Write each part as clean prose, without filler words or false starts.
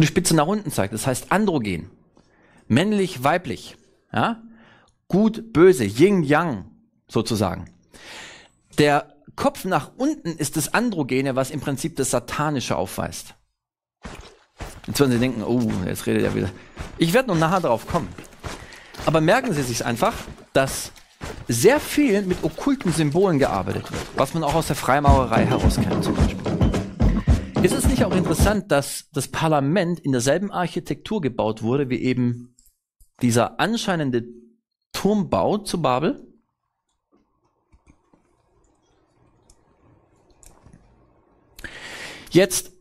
eine Spitze nach unten zeigt. Das heißt androgen. Männlich, weiblich. Ja? Gut, böse, Yin, Yang sozusagen. Der Kopf nach unten ist das Androgene, was im Prinzip das Satanische aufweist. Jetzt werden Sie denken, oh, jetzt redet er wieder. Ich werde noch nachher drauf kommen. Aber merken Sie sich einfach, dass sehr viel mit okkulten Symbolen gearbeitet wird, was man auch aus der Freimaurerei heraus kennt zum Beispiel. Ist es nicht auch interessant, dass das Parlament in derselben Architektur gebaut wurde, wie eben dieser anscheinende Turmbau zu Babel? Jetzt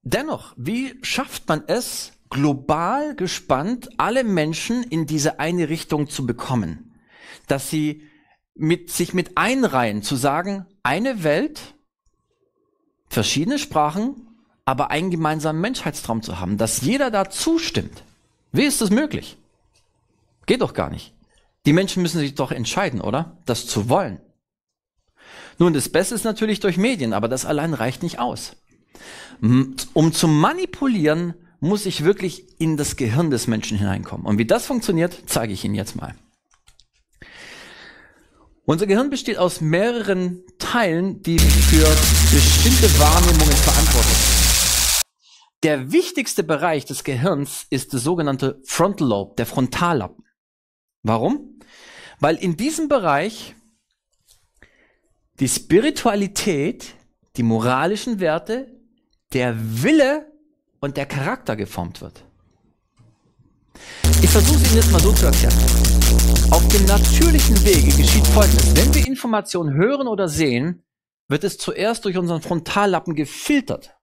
dennoch, wie schafft man es, global gespannt alle Menschen in diese eine Richtung zu bekommen? Dass sie sich mit einreihen, zu sagen, eine Welt, verschiedene Sprachen, aber einen gemeinsamen Menschheitstraum zu haben, dass jeder da zustimmt. Wie ist das möglich? Geht doch gar nicht. Die Menschen müssen sich doch entscheiden, oder? Das zu wollen. Nun, das Beste ist natürlich durch Medien, aber das allein reicht nicht aus. Um zu manipulieren, muss ich wirklich in das Gehirn des Menschen hineinkommen. Und wie das funktioniert, zeige ich Ihnen jetzt mal. Unser Gehirn besteht aus mehreren Teilen, die für bestimmte Wahrnehmungen verantwortlich sind. Der wichtigste Bereich des Gehirns ist der sogenannte Frontal Lobe, der Frontallappen. Warum? Weil in diesem Bereich die Spiritualität, die moralischen Werte, der Wille und der Charakter geformt wird. Ich versuche es Ihnen jetzt mal so zu erklären. Auf dem natürlichen Wege geschieht Folgendes. Wenn wir Informationen hören oder sehen, wird es zuerst durch unseren Frontallappen gefiltert.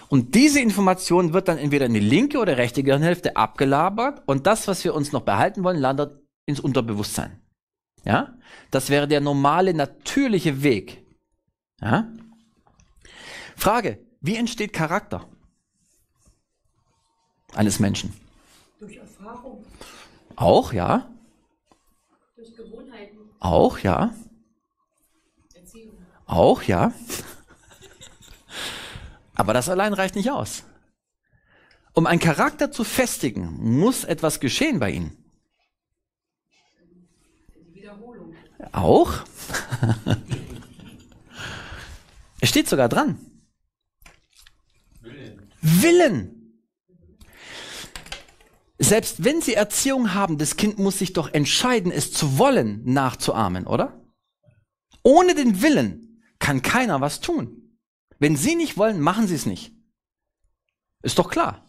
Und diese Information wird dann entweder in die linke oder rechte Gehirnhälfte abgelabert und das, was wir uns noch behalten wollen, landet ins Unterbewusstsein. Ja? Das wäre der normale, natürliche Weg. Ja? Frage, wie entsteht Charakter eines Menschen? Durch Erfahrung. Auch, ja. Durch Gewohnheiten. Auch, ja. Erziehung. Auch, ja. Aber das allein reicht nicht aus. Um einen Charakter zu festigen, muss etwas geschehen bei Ihnen. Die Wiederholung. Auch? Es steht sogar dran. Willen. Selbst wenn Sie Erziehung haben, das Kind muss sich doch entscheiden, es zu wollen, nachzuahmen, oder? Ohne den Willen kann keiner was tun. Wenn Sie nicht wollen, machen Sie es nicht. Ist doch klar.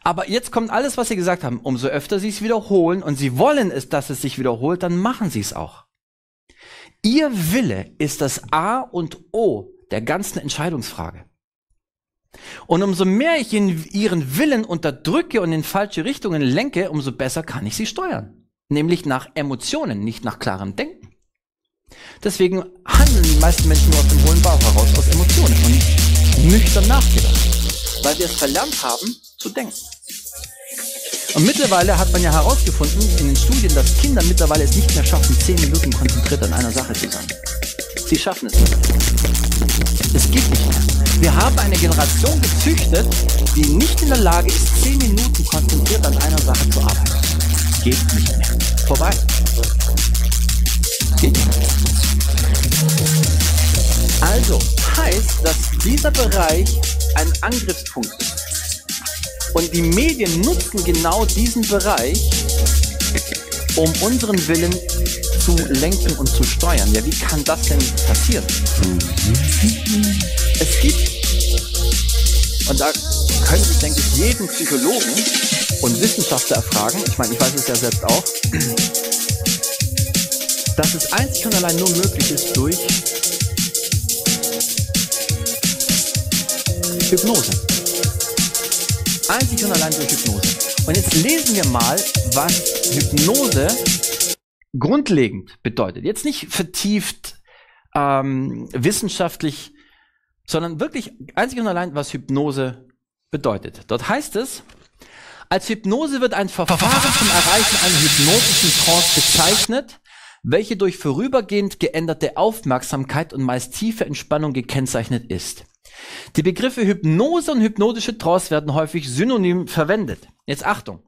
Aber jetzt kommt alles, was Sie gesagt haben. Umso öfter Sie es wiederholen und Sie wollen es, dass es sich wiederholt, dann machen Sie es auch. Ihr Wille ist das A und O der ganzen Entscheidungsfrage. Und umso mehr ich Ihren Willen unterdrücke und in falsche Richtungen lenke, umso besser kann ich Sie steuern. Nämlich nach Emotionen, nicht nach klarem Denken. Deswegen handeln die meisten Menschen nur aus dem hohlen Bauch heraus, aus Emotionen und nicht nüchtern nachgedacht. Weil wir es verlernt haben, zu denken. Und mittlerweile hat man ja herausgefunden in den Studien, dass Kinder mittlerweile es nicht mehr schaffen, 10 Minuten konzentriert an einer Sache zu sein. Sie schaffen es nicht. Es geht nicht mehr. Wir haben eine Generation gezüchtet, die nicht in der Lage ist, 10 Minuten konzentriert an einer Sache zu arbeiten. Geht nicht mehr. Vorbei. Geht nicht mehr. Also heißt, dass dieser Bereich ein Angriffspunkt ist. Und die Medien nutzen genau diesen Bereich, um unseren Willen zu lenken und zu steuern. Ja, wie kann das denn passieren? Es gibt, und da können Sie, denke ich, jeden Psychologen und Wissenschaftler erfragen, ich meine, ich weiß es ja selbst auch, dass es einzig und allein nur möglich ist durch Hypnose. Einzig und allein durch Hypnose. Und jetzt lesen wir mal, was Hypnose grundlegend bedeutet. Jetzt nicht vertieft wissenschaftlich, sondern wirklich einzig und allein, was Hypnose bedeutet. Dort heißt es, als Hypnose wird ein Verfahren zum Erreichen einer hypnotischen Trance bezeichnet, welche durch vorübergehend geänderte Aufmerksamkeit und meist tiefe Entspannung gekennzeichnet ist. Die Begriffe Hypnose und hypnotische Trance werden häufig synonym verwendet. Jetzt Achtung.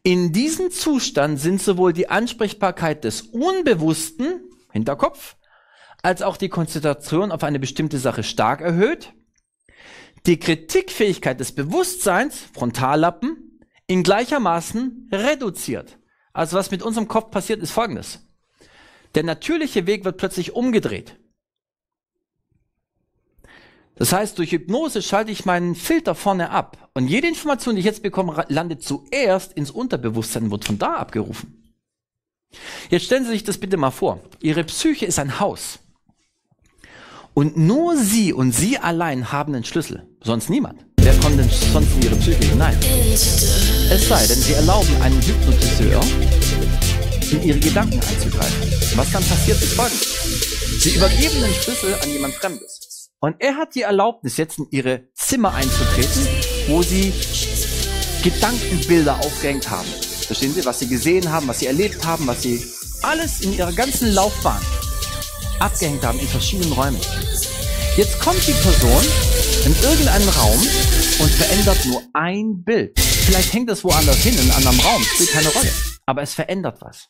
In diesem Zustand sind sowohl die Ansprechbarkeit des Unbewussten, Hinterkopf, als auch die Konzentration auf eine bestimmte Sache stark erhöht, die Kritikfähigkeit des Bewusstseins, Frontallappen, in gleichermaßen reduziert. Also was mit unserem Kopf passiert, ist Folgendes. Der natürliche Weg wird plötzlich umgedreht. Das heißt, durch Hypnose schalte ich meinen Filter vorne ab. Und jede Information, die ich jetzt bekomme, landet zuerst ins Unterbewusstsein und wird von da abgerufen. Jetzt stellen Sie sich das bitte mal vor. Ihre Psyche ist ein Haus. Und nur Sie und Sie allein haben den Schlüssel. Sonst niemand. Wer kommt denn sonst in Ihre Psyche hinein? Es sei denn, Sie erlauben einem Hypnotiseur, in Ihre Gedanken einzugreifen. Was dann passiert, ist Folgendes. Sie übergeben den Schlüssel an jemand Fremdes. Und er hat die Erlaubnis, jetzt in Ihre Zimmer einzutreten, wo Sie Gedankenbilder aufgehängt haben. Verstehen Sie, was Sie gesehen haben, was Sie erlebt haben, was Sie alles in Ihrer ganzen Laufbahn abgehängt haben in verschiedenen Räumen. Jetzt kommt die Person in irgendeinen Raum und verändert nur ein Bild. Vielleicht hängt es woanders hin, in einem anderen Raum, spielt keine Rolle. Aber es verändert was.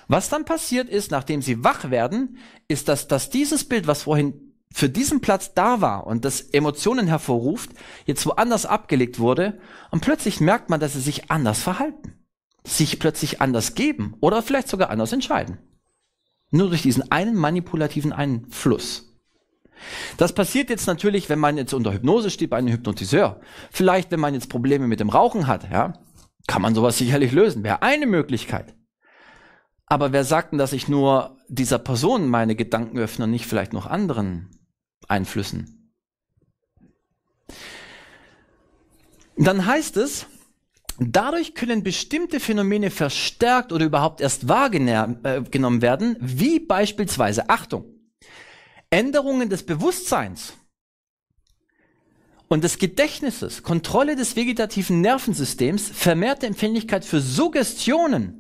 Was dann passiert ist, nachdem sie wach werden, ist, dass dieses Bild, was vorhin für diesen Platz da war und das Emotionen hervorruft, jetzt woanders abgelegt wurde und plötzlich merkt man, dass sie sich anders verhalten, sich plötzlich anders geben oder vielleicht sogar anders entscheiden. Nur durch diesen einen manipulativen Einfluss. Das passiert jetzt natürlich, wenn man jetzt unter Hypnose steht bei einem Hypnotiseur. Vielleicht, wenn man jetzt Probleme mit dem Rauchen hat, ja, kann man sowas sicherlich lösen. Wäre eine Möglichkeit. Aber wer sagt denn, dass ich nur dieser Person meine Gedanken öffne und nicht vielleicht noch anderen Einflüssen? Dann heißt es, dadurch können bestimmte Phänomene verstärkt oder überhaupt erst wahrgenommen werden, wie beispielsweise, Achtung, Änderungen des Bewusstseins und des Gedächtnisses, Kontrolle des vegetativen Nervensystems, vermehrte Empfänglichkeit für Suggestionen,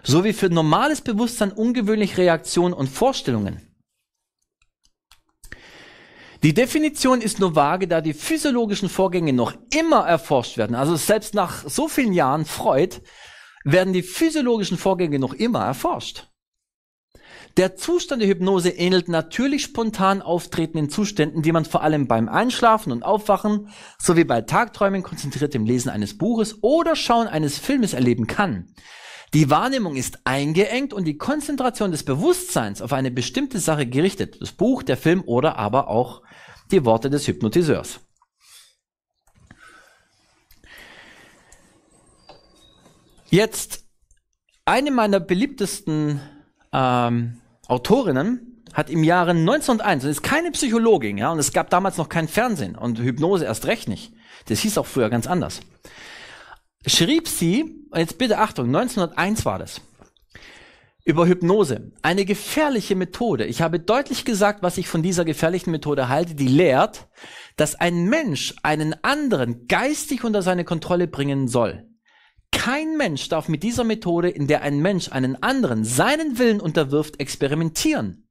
sowie für normales Bewusstsein ungewöhnliche Reaktionen und Vorstellungen. Die Definition ist nur vage, da die physiologischen Vorgänge noch immer erforscht werden. Also selbst nach so vielen Jahren Freud werden die physiologischen Vorgänge noch immer erforscht. Der Zustand der Hypnose ähnelt natürlich spontan auftretenden Zuständen, die man vor allem beim Einschlafen und Aufwachen sowie bei Tagträumen, konzentriertem Lesen eines Buches oder Schauen eines Filmes erleben kann. Die Wahrnehmung ist eingeengt und die Konzentration des Bewusstseins auf eine bestimmte Sache gerichtet. Das Buch, der Film oder aber auch die Worte des Hypnotiseurs. Jetzt, eine meiner beliebtesten Autorinnen hat im Jahre 1901, und ist keine Psychologin, ja, und es gab damals noch kein Fernsehen und Hypnose erst recht nicht. Das hieß auch früher ganz anders. Schrieb sie, jetzt bitte Achtung, 1901 war das, über Hypnose. Eine gefährliche Methode. Ich habe deutlich gesagt, was ich von dieser gefährlichen Methode halte, die lehrt, dass ein Mensch einen anderen geistig unter seine Kontrolle bringen soll. Kein Mensch darf mit dieser Methode, in der ein Mensch einen anderen seinen Willen unterwirft, experimentieren.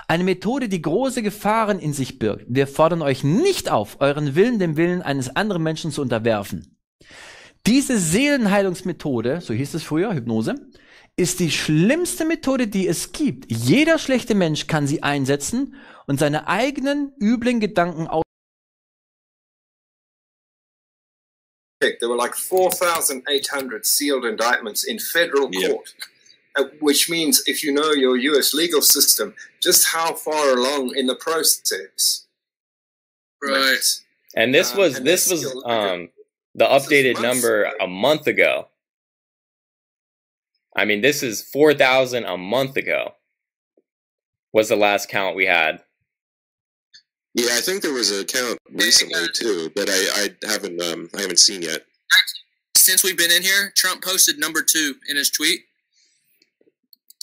Eine Methode, die große Gefahren in sich birgt. Wir fordern euch nicht auf, euren Willen dem Willen eines anderen Menschen zu unterwerfen. Diese Seelenheilungsmethode, so hieß es früher, Hypnose, ist die schlimmste Methode, die es gibt. Jeder schlechte Mensch kann sie einsetzen und seine eigenen üblen Gedanken aus. There were like 4,800 sealed indictments in federal court, which means if you know your US legal system, just how far along in the process. Right. And this was the updated number a month ago. I mean, this is 4,000 a month ago was the last count we had. Yeah, I think there was a count recently too, but I haven't seen yet. Since we've been in here, Trump posted number 2 in his tweet.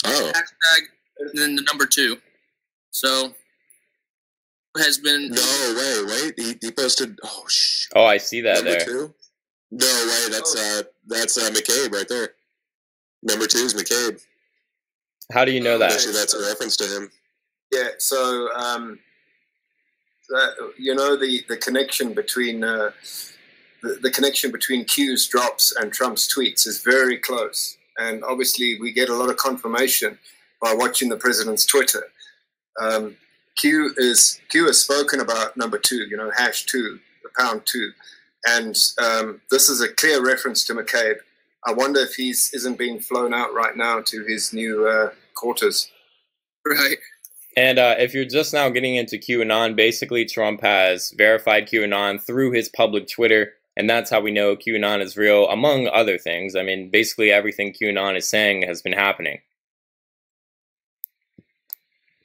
Oh. Hashtag and then the number 2. So has been. No, wait. He posted. Oh, shh. Oh, I see that number there. 2? No way. That's McCabe right there. Number 2 is McCabe. How do you know that? Actually, that's a reference to him. Yeah, so you know, the connection between the connection between Q's drops and Trump's tweets is very close, and obviously we get a lot of confirmation by watching the president's Twitter. Q has spoken about number 2, you know, #2, the #2, and this is a clear reference to McCabe. I wonder if he's isn't being flown out right now to his new quarters. Right. And if you're just now getting into QAnon, basically Trump has verified QAnon through his public Twitter, and that's how we know QAnon is real, among other things. I mean, basically everything QAnon is saying has been happening.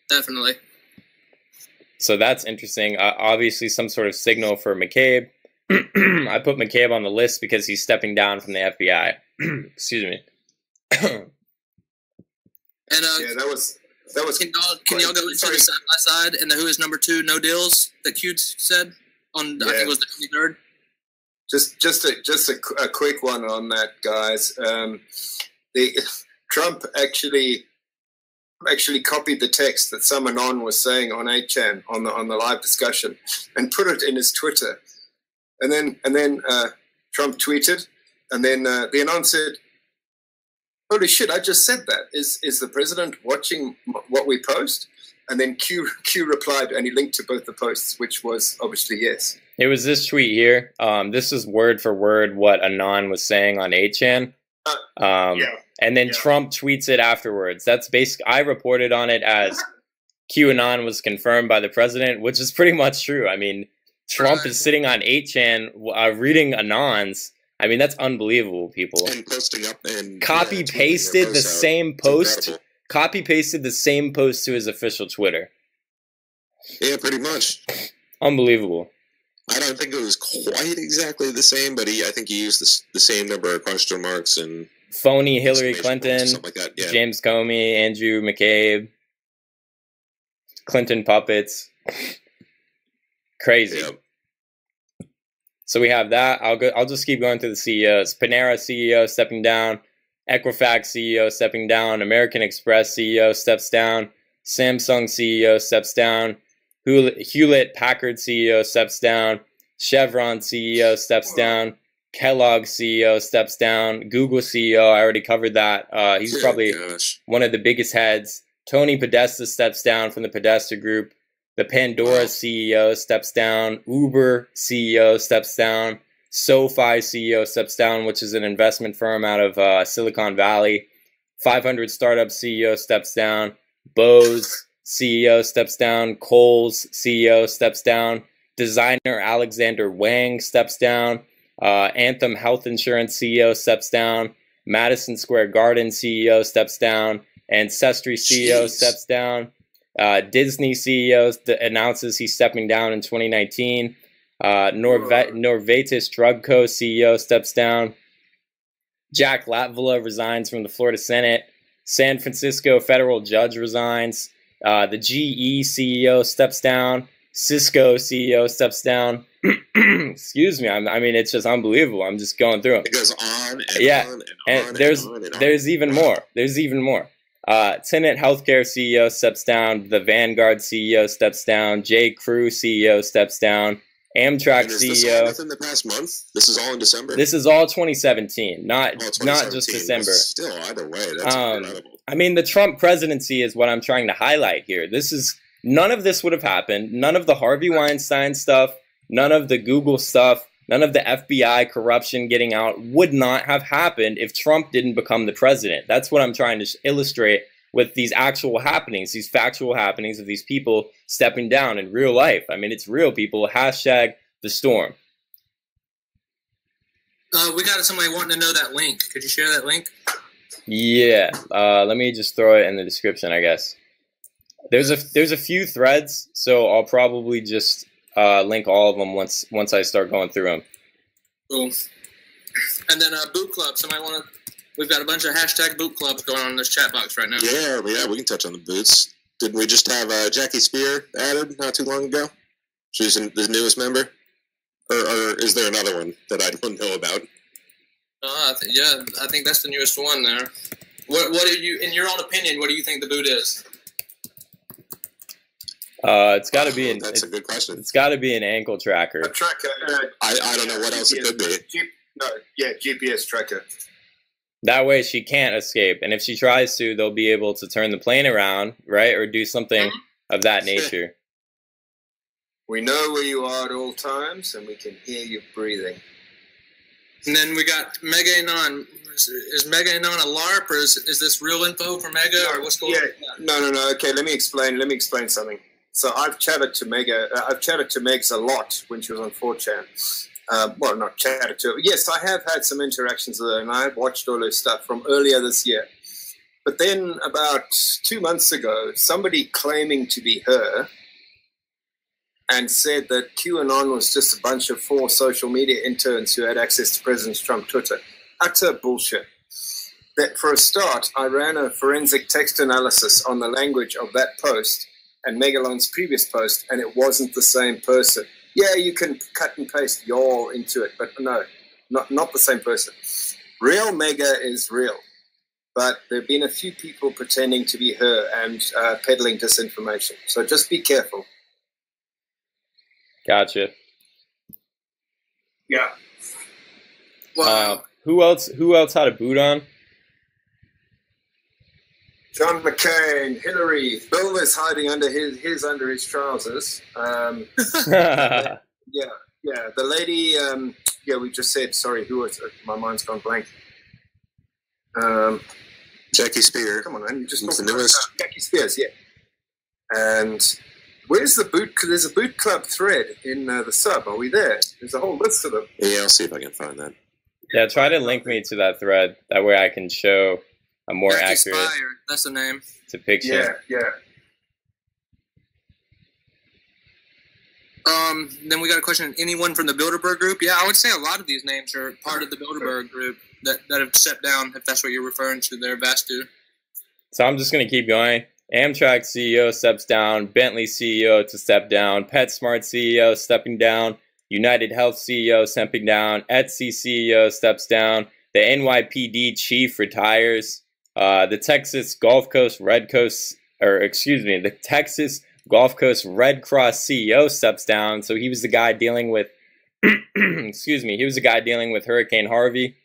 Definitely. So that's interesting. Obviously some sort of signal for McCabe. I put McCabe on the list because he's stepping down from the FBI. Excuse me. And yeah, that was. Can y'all go into the side by side and the who is number 2 no deals that Q said on I think it was the 23rd. Just a quick one on that, guys. Trump actually copied the text that some anon was saying on 8chan on the live discussion and put it in his Twitter, and then Trump tweeted, and then the anon said, "Holy shit! I just said that. Is the president watching what we post?" And then Q replied, and he linked to both the posts, which was obviously yes. It was this tweet here. This is word for word what Anon was saying on 8chan. And then Trump tweets it afterwards. That's basically, I reported on it as QAnon was confirmed by the president, which is pretty much true. I mean, Trump is sitting on 8chan reading Anons. I mean, that's unbelievable, people. And posting up and copy-pasted the same post. Copy-pasted the same post to his official Twitter. Yeah, pretty much. Unbelievable. I don't think it was quite exactly the same, but I think he used the same number of question marks and phony Hillary Clinton, like that. Yeah. James Comey, Andrew McCabe, Clinton puppets. Crazy. Yep. So we have that. I'll just keep going through the CEOs. Panera CEO stepping down. Equifax CEO stepping down. American Express CEO steps down. Samsung CEO steps down. Hewlett Packard CEO steps down. Chevron CEO steps down. Kellogg CEO steps down. Google CEO, I already covered that. He's probably one of the biggest heads. Tony Podesta steps down from the Podesta Group. The Pandora CEO steps down. Uber CEO steps down. SoFi CEO steps down, which is an investment firm out of Silicon Valley. 500 Startup CEO steps down. Bose CEO steps down. Kohl's CEO steps down. Designer Alexander Wang steps down. Anthem Health Insurance CEO steps down. Madison Square Garden CEO steps down. Ancestry CEO steps down. Disney CEO announces he's stepping down in 2019. Norvetis Drug Co. CEO steps down. Jack Latvala resigns from the Florida Senate. San Francisco federal judge resigns. The GE CEO steps down. Cisco CEO steps down. Excuse me. I mean, it's just unbelievable. I'm just going through them. It goes on and on and and on. There's even more. There's even more. Tenet Healthcare CEO steps down. The Vanguard CEO steps down. J. Crew CEO steps down. Amtrak Is CEO. this all within the past month? This is all in December? This is all 2017, not just December. Still, either way, that's incredible. I mean, the Trump presidency is what I'm trying to highlight here. None of this would have happened. None of the Harvey Weinstein stuff, none of the Google stuff, none of the FBI corruption getting out would not have happened if Trump didn't become the president. That's what I'm trying to illustrate with these actual happenings, these factual happenings of these people stepping down in real life. I mean, it's real, people. Hashtag the storm. We got somebody wanting to know that link. Could you share that link? Yeah. Let me just throw it in the description, I guess. There's a few threads, so I'll probably just link all of them once I start going through them. Cool. And then Boot Club. Somebody want to? We've got a bunch of hashtag Boot Clubs going on in this chat box right now. Yeah, we can touch on the boots. Didn't we just have Jackie Spear added not too long ago? She's the newest member, or is there another one that I don't know about? I think that's the newest one there. What do you, in your own opinion, what do you think the boot is? It's got to be That's a good question. It's got to be an ankle tracker. A tracker. I don't know what else it could be. GPS tracker. That way she can't escape, and if she tries to, they'll be able to turn the plane around, right, or do something of that nature. We know where you are at all times, and we can hear you breathing. And then we got Mega Anon. Is Mega Anon a LARP, or is this real info for Mega, or what's going on? No. Okay, let me explain something. So I've chatted to Megs a lot when she was on 4chan. Well, not chatted to her. Yes, I have had some interactions with her, and I have watched all her stuff from earlier this year. But then about 2 months ago, somebody claiming to be her and said that QAnon was just a bunch of 4 social media interns who had access to President Trump's Twitter. Utter bullshit. That for a start, I ran a forensic text analysis on the language of that post and Megalon's previous post, and it wasn't the same person. Yeah, you can cut and paste y'all into it, but no, not the same person. Real Mega is real, but there have been a few people pretending to be her and peddling disinformation. So just be careful. Gotcha. Yeah. Wow. Who else had a boot on? John McCain, Hillary, Bill is hiding under his trousers. Yeah. The lady. We just said. Sorry, who was it? My mind's gone blank. Jackie Spear. Come on, man. You just It's talked the about newest. Jackie Spears. Yeah. And where's the boot? There's a boot club thread in the sub. Are we there? There's a whole list of them. Yeah, I'll see if I can find that. Yeah, try to link me to that thread. That way I can show a more Jackie accurate Spire, that's the name. depiction. Yeah. Then we got a question. Anyone from the Bilderberg group? Yeah, I would say a lot of these names are part of the Bilderberg group that have stepped down, if that's what you're referring to there, Vastu. So I'm just going to keep going. Amtrak CEO steps down. Bentley CEO to step down. PetSmart CEO stepping down. United Health CEO stepping down. Etsy CEO steps down. The NYPD chief retires. The Texas Gulf Coast Red Cross CEO steps down. So he was the guy dealing with, he was the guy dealing with Hurricane Harvey.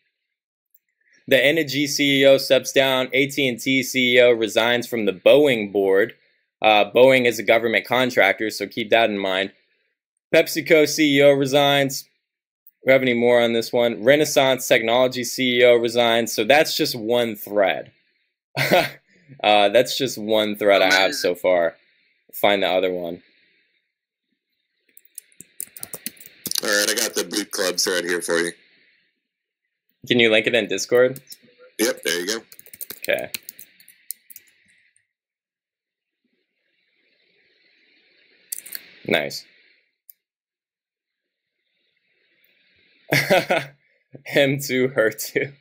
The Energy CEO steps down. AT&T CEO resigns from the Boeing board. Boeing is a government contractor, so keep that in mind. PepsiCo CEO resigns. We have any more on this one? Renaissance Technology CEO resigns. So that's just one thread. That's just one thread I have so far. Find the other one. All right, I got the boot club thread here for you. Can you link it in Discord? Yep, there you go. Okay. Nice. Him too, her too.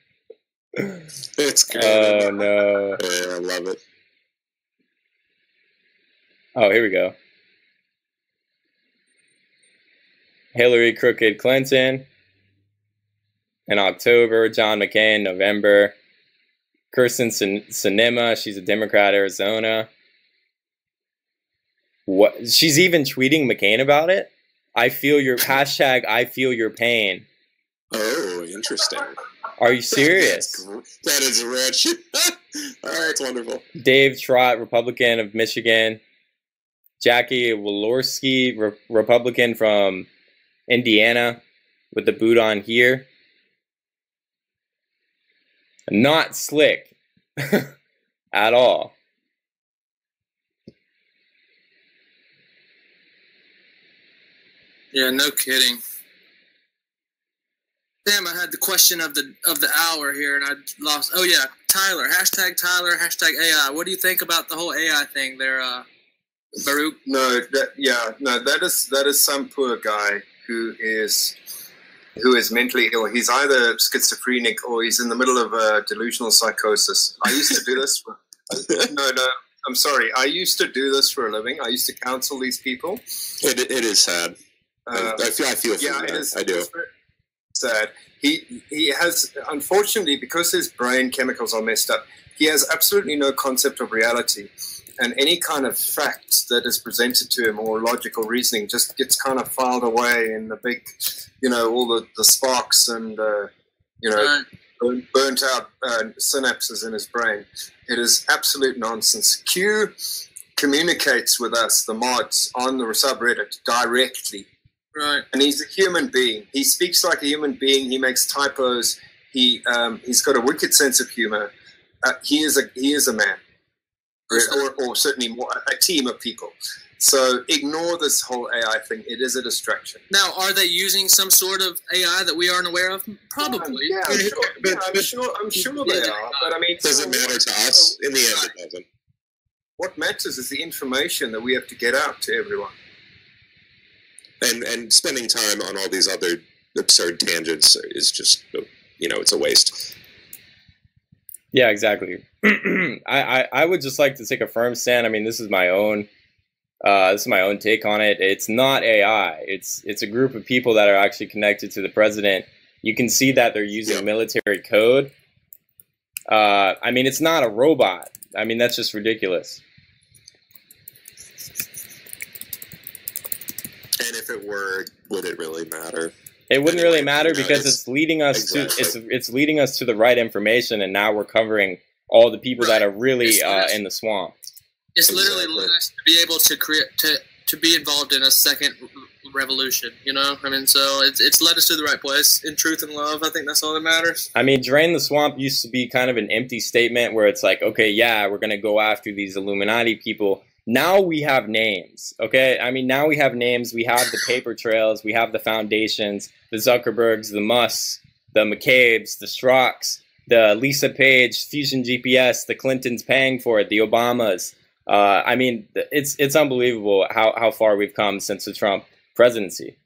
It's good. Oh no. Yeah, I love it. Oh, here we go. Hillary Crooked Clinton in October. John McCain, November. Kirsten Sinema, she's a Democrat, Arizona. What? She's even tweeting McCain about it? I feel your pain. Oh, interesting. Are you serious? That is rich. Oh, that's wonderful. Dave Trott, Republican of Michigan. Jackie Walorski, Republican from Indiana, with the boot on here. Not slick at all. Yeah, no kidding. Damn, I had the question of the hour here, and I lost. Oh yeah, Tyler, hashtag AI. What do you think about the whole AI thing there, Baruch? That is some poor guy who is mentally ill. He's either schizophrenic or he's in the middle of delusional psychosis. I used to do this. I'm sorry. I used to do this for a living. I used to counsel these people. It is sad. I feel for yeah, that. it is. I do. It's very sad. He has, unfortunately, because his brain chemicals are messed up, he has absolutely no concept of reality. and any kind of fact that is presented to him or logical reasoning just gets kind of filed away in the big, all the sparks and burnt out synapses in his brain. It is absolute nonsense. Q communicates with us, the mods, on the subreddit directly. Right. And he's a human being. He speaks like a human being. He makes typos. He's got a wicked sense of humor. He is a man, or certainly more, a team of people. So ignore this whole AI thing. It is a distraction. Now, are they using some sort of AI that we aren't aware of? Probably. Yeah, I'm sure they are. But I mean, It doesn't matter to us. In the end, it doesn't. What matters is the information that we have to get out to everyone. And spending time on all these other absurd tangents is just, it's a waste. Yeah, exactly. I would just like to take a firm stand. I mean, this is my own take on it. It's not AI. It's a group of people that are actually connected to the president. You can see that they're using military code. I mean, it's not a robot. I mean, that's just ridiculous. And if it were, would it really matter? It wouldn't really matter because it's leading us to it's leading us to the right information, and now we're covering all the people that are really in the swamp. It's literally led us to be able to create to be involved in a second revolution. I mean, so it's led us to the right place in truth and love. I think that's all that matters. I mean, drain the swamp used to be kind of an empty statement where it's like, okay, yeah, we're gonna go after these Illuminati people. Now we have names, okay? I mean, now we have names. We have the paper trails. We have the foundations, the Zuckerbergs, the Musks, the McCabe's, the Strzoks, the Lisa Page, Fusion GPS, the Clintons paying for it, the Obamas. I mean, it's unbelievable how far we've come since the Trump presidency.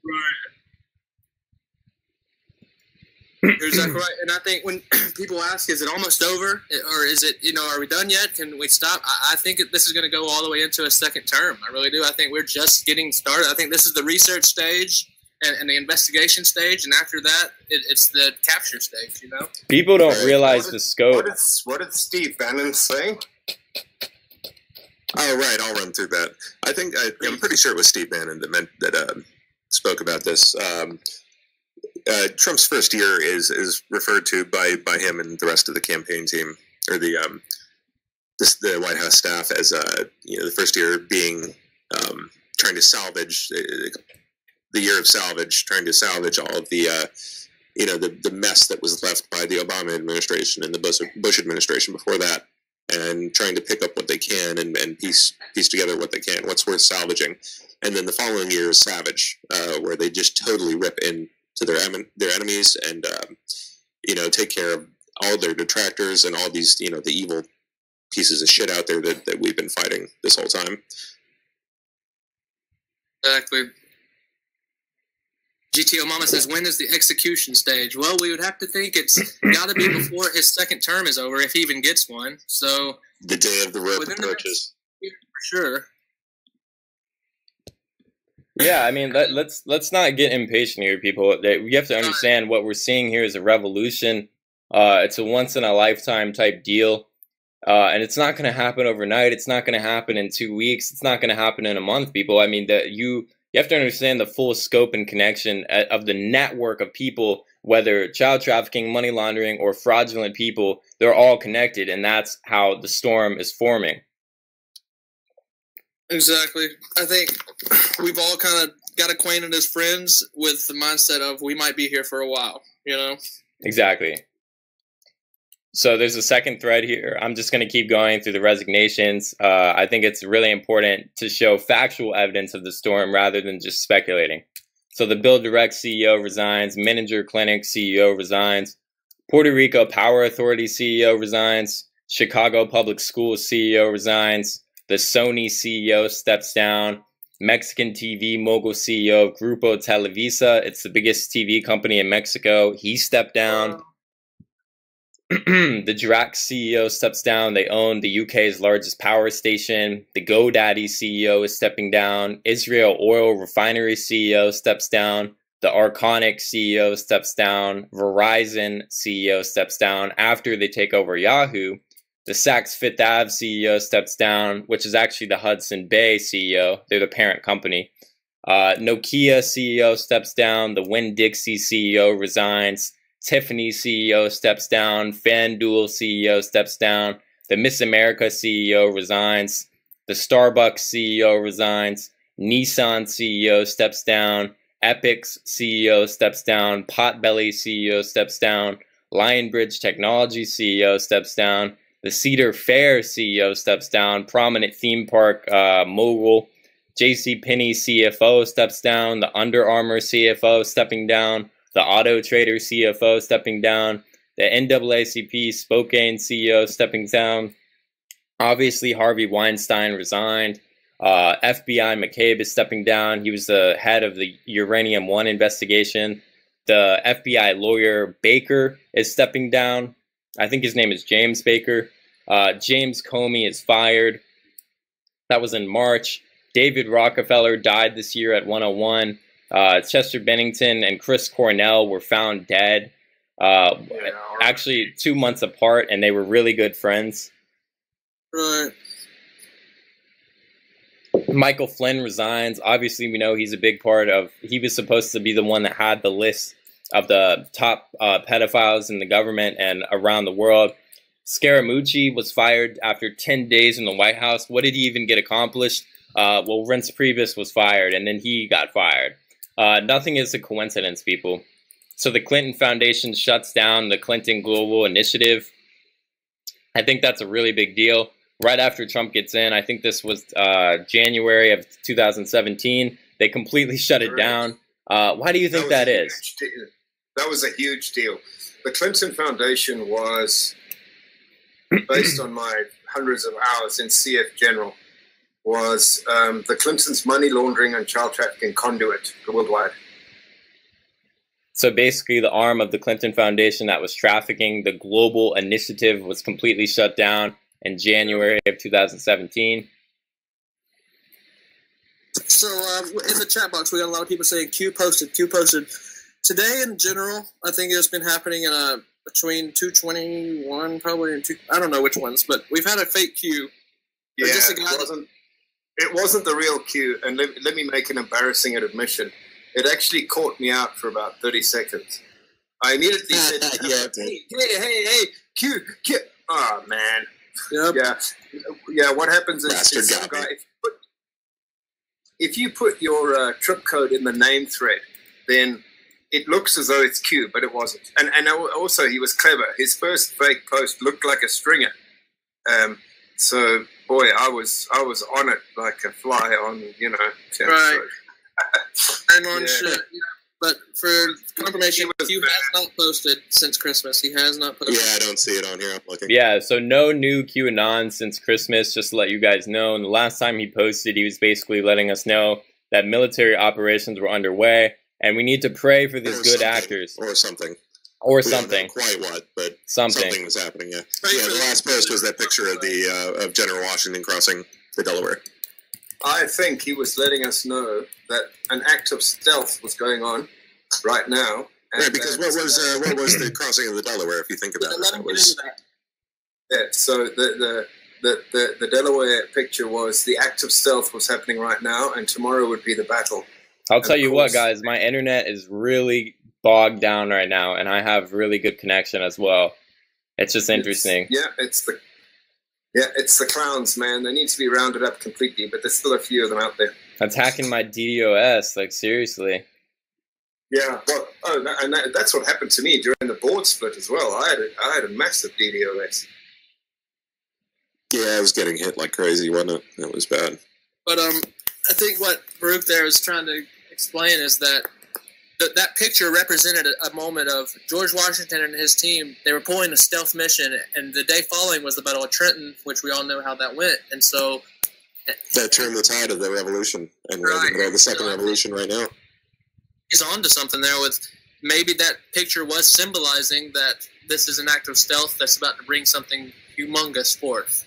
You're exactly right. And I think when people ask, is it almost over? Or is it, are we done yet? Can we stop? I think this is going to go all the way into a second term. I really do. I think we're just getting started. I think this is the research stage and the investigation stage. And after that, it's the capture stage, People don't realize the scope. What did Steve Bannon say? Oh, right. I'll run through that. I'm pretty sure it was Steve Bannon that spoke about this. Trump's first year is referred to by him and the rest of the campaign team, or the White House staff, as the first year being trying to salvage the year of salvage, trying to salvage all of the the mess that was left by the Obama administration and the Bush administration before that, and trying to pick up what they can and piece together what they can, what's worth salvaging. And then the following year is Savage, where they just totally rip in to their enemies and take care of all their detractors and all these the evil pieces of shit out there that we've been fighting this whole time. Exactly. GTO Mama says, when is the execution stage? Well, we would have to think it's got to be before his second term is over, if he even gets one. So the day of the rope approaches. For sure. Yeah, I mean, let's not get impatient here, people. We have to understand what we're seeing here is a revolution. It's a once-in-a-lifetime type deal, and it's not going to happen overnight. It's not going to happen in 2 weeks. It's not going to happen in a month, people. I mean, you have to understand the full scope and connection of the network of people, whether child trafficking, money laundering, or fraudulent people. They're all connected, and that's how the storm is forming. Exactly. I think we've all kind of got acquainted as friends with the mindset of we might be here for a while, Exactly. So there's a second thread here. I'm just going to keep going through the resignations. I think it's really important to show factual evidence of the storm rather than just speculating. So the Build Direct CEO resigns, Menninger Clinic CEO resigns, Puerto Rico Power Authority CEO resigns, Chicago Public Schools CEO resigns, the Sony CEO steps down, Mexican TV mogul CEO of Grupo Televisa, it's the biggest TV company in Mexico, he stepped down. The Drax CEO steps down. They own the UK's largest power station. The GoDaddy CEO is stepping down. Israel Oil Refinery CEO steps down. The Arconic CEO steps down. Verizon CEO steps down after they take over Yahoo. The Saks Fifth Ave CEO steps down, which is actually the Hudson Bay CEO. They're the parent company. Nokia CEO steps down. The Winn-Dixie CEO resigns. Tiffany CEO steps down. FanDuel CEO steps down. The Miss America CEO resigns. The Starbucks CEO resigns. Nissan CEO steps down. Epic's CEO steps down. Potbelly CEO steps down. Lionbridge Technology CEO steps down. The Cedar Fair CEO steps down. Prominent theme park mogul JCPenney CFO steps down. The Under Armour CFO stepping down. The Auto Trader CFO stepping down. The NAACP Spokane CEO stepping down. Obviously, Harvey Weinstein resigned. FBI McCabe is stepping down. He was the head of the Uranium One investigation. The FBI lawyer Baker is stepping down. I think his name is James Baker. James Comey is fired. That was in March. David Rockefeller died this year at 101. Chester Bennington and Chris Cornell were found dead. Actually 2 months apart, and they were really good friends. Right. Michael Flynn resigns. Obviously, we know he's a big part of, he was supposed to be the one that had the list of the top pedophiles in the government and around the world. Scaramucci was fired after 10 days in the White House. What did he even get accomplished? Well, Reince Priebus was fired, and then he got fired. Nothing is a coincidence, people. So the Clinton Foundation shuts down the Clinton Global Initiative. I think that's a really big deal. Right after Trump gets in, I think this was January of 2017, they completely shut it down. Why do you think that is? That was a huge deal. The Clinton Foundation was, based on my hundreds of hours in CF General, was the Clintons' money laundering and child trafficking conduit worldwide. So basically the arm of the Clinton Foundation that was trafficking, the Global Initiative, was completely shut down in January of 2017. So in the chat box, we got a lot of people saying Q posted, Q posted. Today in general, I think it's been happening in between 221 probably and I don't know which ones, but we've had a fake Q. Yeah, it wasn't the real Q, and let me make an embarrassing admission. It actually caught me out for about 30 seconds. I immediately said, hey, Q. Oh, man. Yep. Yeah, what happens is some guy, if you put your trip code in the name thread, then it looks as though it's Q, but it wasn't. And also, he was clever. His first fake post looked like a stringer. So, boy, I was on it like a fly on, right. And on shit. But for confirmation, Q has not posted since Christmas. He has not posted. Yeah, I don't see it on here. I'm looking. Yeah, so no new QAnon since Christmas, just to let you guys know. And the last time he posted, he was basically letting us know that military operations were underway, and we need to pray for these good actors. Or something. Or we something. Don't know quite what, but something was happening, yeah. Yeah, the last post was that picture of of General Washington crossing the Delaware. I think he was letting us know that an act of stealth was going on right now. Right, because what was the crossing of the Delaware? If you think about it, yeah. So the Delaware picture was the act of stealth was happening right now, and tomorrow would be the battle. I'll tell you what, guys, my internet is really bogged down right now, and I have really good connection as well. It's just interesting. It's the clowns, man. They need to be rounded up completely, but there's still a few of them out there. Attacking my DDoS, like, seriously. Yeah, well, that's what happened to me during the board split as well. I had a massive DDoS. Yeah, I was getting hit like crazy, wasn't it? It was bad. But I think what Baruch there is trying to explain is that that picture represented a moment of George Washington and his team. They were pulling a stealth mission, and the day following was the Battle of Trenton, which we all know how that went. And so that turned the tide of the revolution, and we're in the middle of the second revolution right now. He's on to something there with maybe that picture was symbolizing that this is an act of stealth that's about to bring something humongous forth,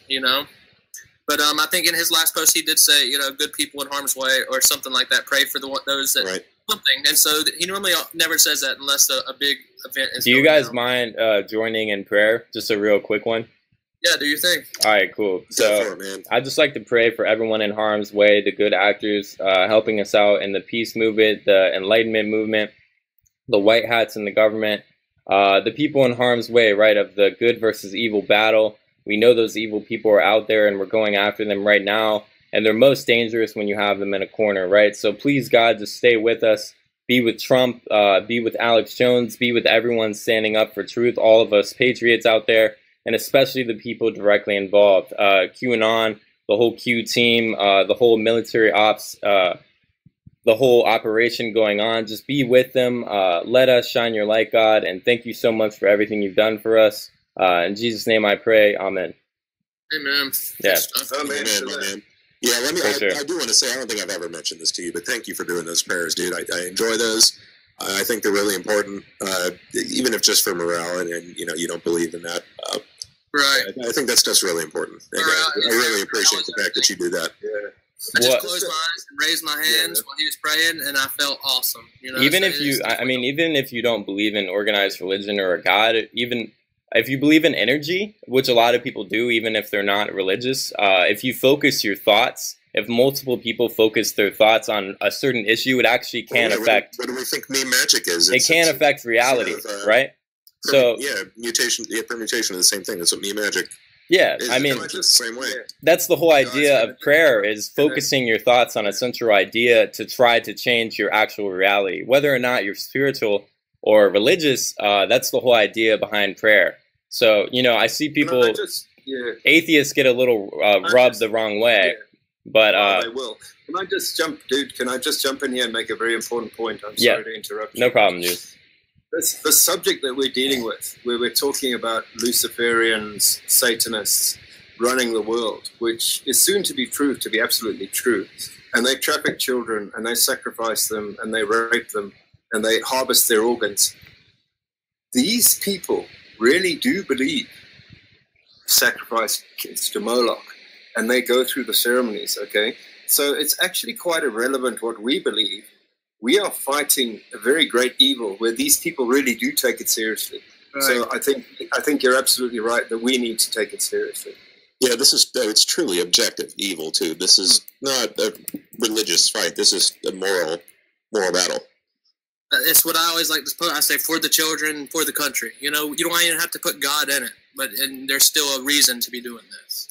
But I think in his last post he did say, good people in harm's way or something like that. Pray for those that... Right. Something, and so he normally never says that unless a big event is. Do you guys mind joining in prayer? Just a real quick one. Yeah, do your thing. All right, cool. Go So for it, man. I'd just like to pray for everyone in harm's way, the good actors helping us out in the peace movement, the enlightenment movement, the white hats in the government, the people in harm's way, right, of the good versus evil battle. We know those evil people are out there and we're going after them right now. And they're most dangerous when you have them in a corner, right? So please, God, just stay with us. Be with Trump, be with Alex Jones, be with everyone standing up for truth, all of us patriots out there, and especially the people directly involved. QAnon, the whole Q team, the whole military ops, the whole operation going on. Just be with them. Let us shine your light, God, and thank you so much for everything you've done for us. In Jesus' name I pray. Amen. Amen. Yeah. Good stuff. Amen. Man. Yeah, let me. For sure. I do want to say I don't think I've ever mentioned this to you, but thank you for doing those prayers, dude. I enjoy those. I think they're really important, even if just for morale, and you know you don't believe in that. Right. I think that's just really important. And I really appreciate the fact that you do that. Yeah. I just What- closed my eyes and raised my hands while he was praying, and I felt awesome. You know, Even so if you, it's- I mean, even if you don't believe in organized religion or a God, even if you believe in energy, which a lot of people do, even if they're not religious, if you focus your thoughts, if multiple people focus their thoughts on a certain issue, it actually can Well, affect. What do we think meme magic is? It can affect reality, sort of, right? So yeah, permutation of the same thing. That's what meme magic yeah, is. I mean, It's the same way. that's the whole idea of prayer, is focusing your thoughts on a central idea to try to change your actual reality. Whether or not you're spiritual or religious, that's the whole idea behind prayer. So, you know, I see people, atheists get a little rubbed the wrong way, but they will. Can I just jump, dude? Can I just jump in here and make a very important point? I'm Yeah. sorry to interrupt you. no problem, dude. The subject that we're dealing with, where we're talking about Luciferians, Satanists running the world, which is soon to be proved to be absolutely true, and they traffic children, and they sacrifice them, and they rape them, and they harvest their organs. These people really do believe sacrifice kids to Moloch, and they go through the ceremonies, okay? So it's actually quite irrelevant what we believe. We are fighting a very great evil where these people really do take it seriously. Right. So I think you're absolutely right that we need to take it seriously. Yeah, it's truly objective evil too. This is not a religious fight. This is a moral battle. It's what I always like to put. I say for the children, for the country. You know, you don't even have to put God in it, and there's still a reason to be doing this.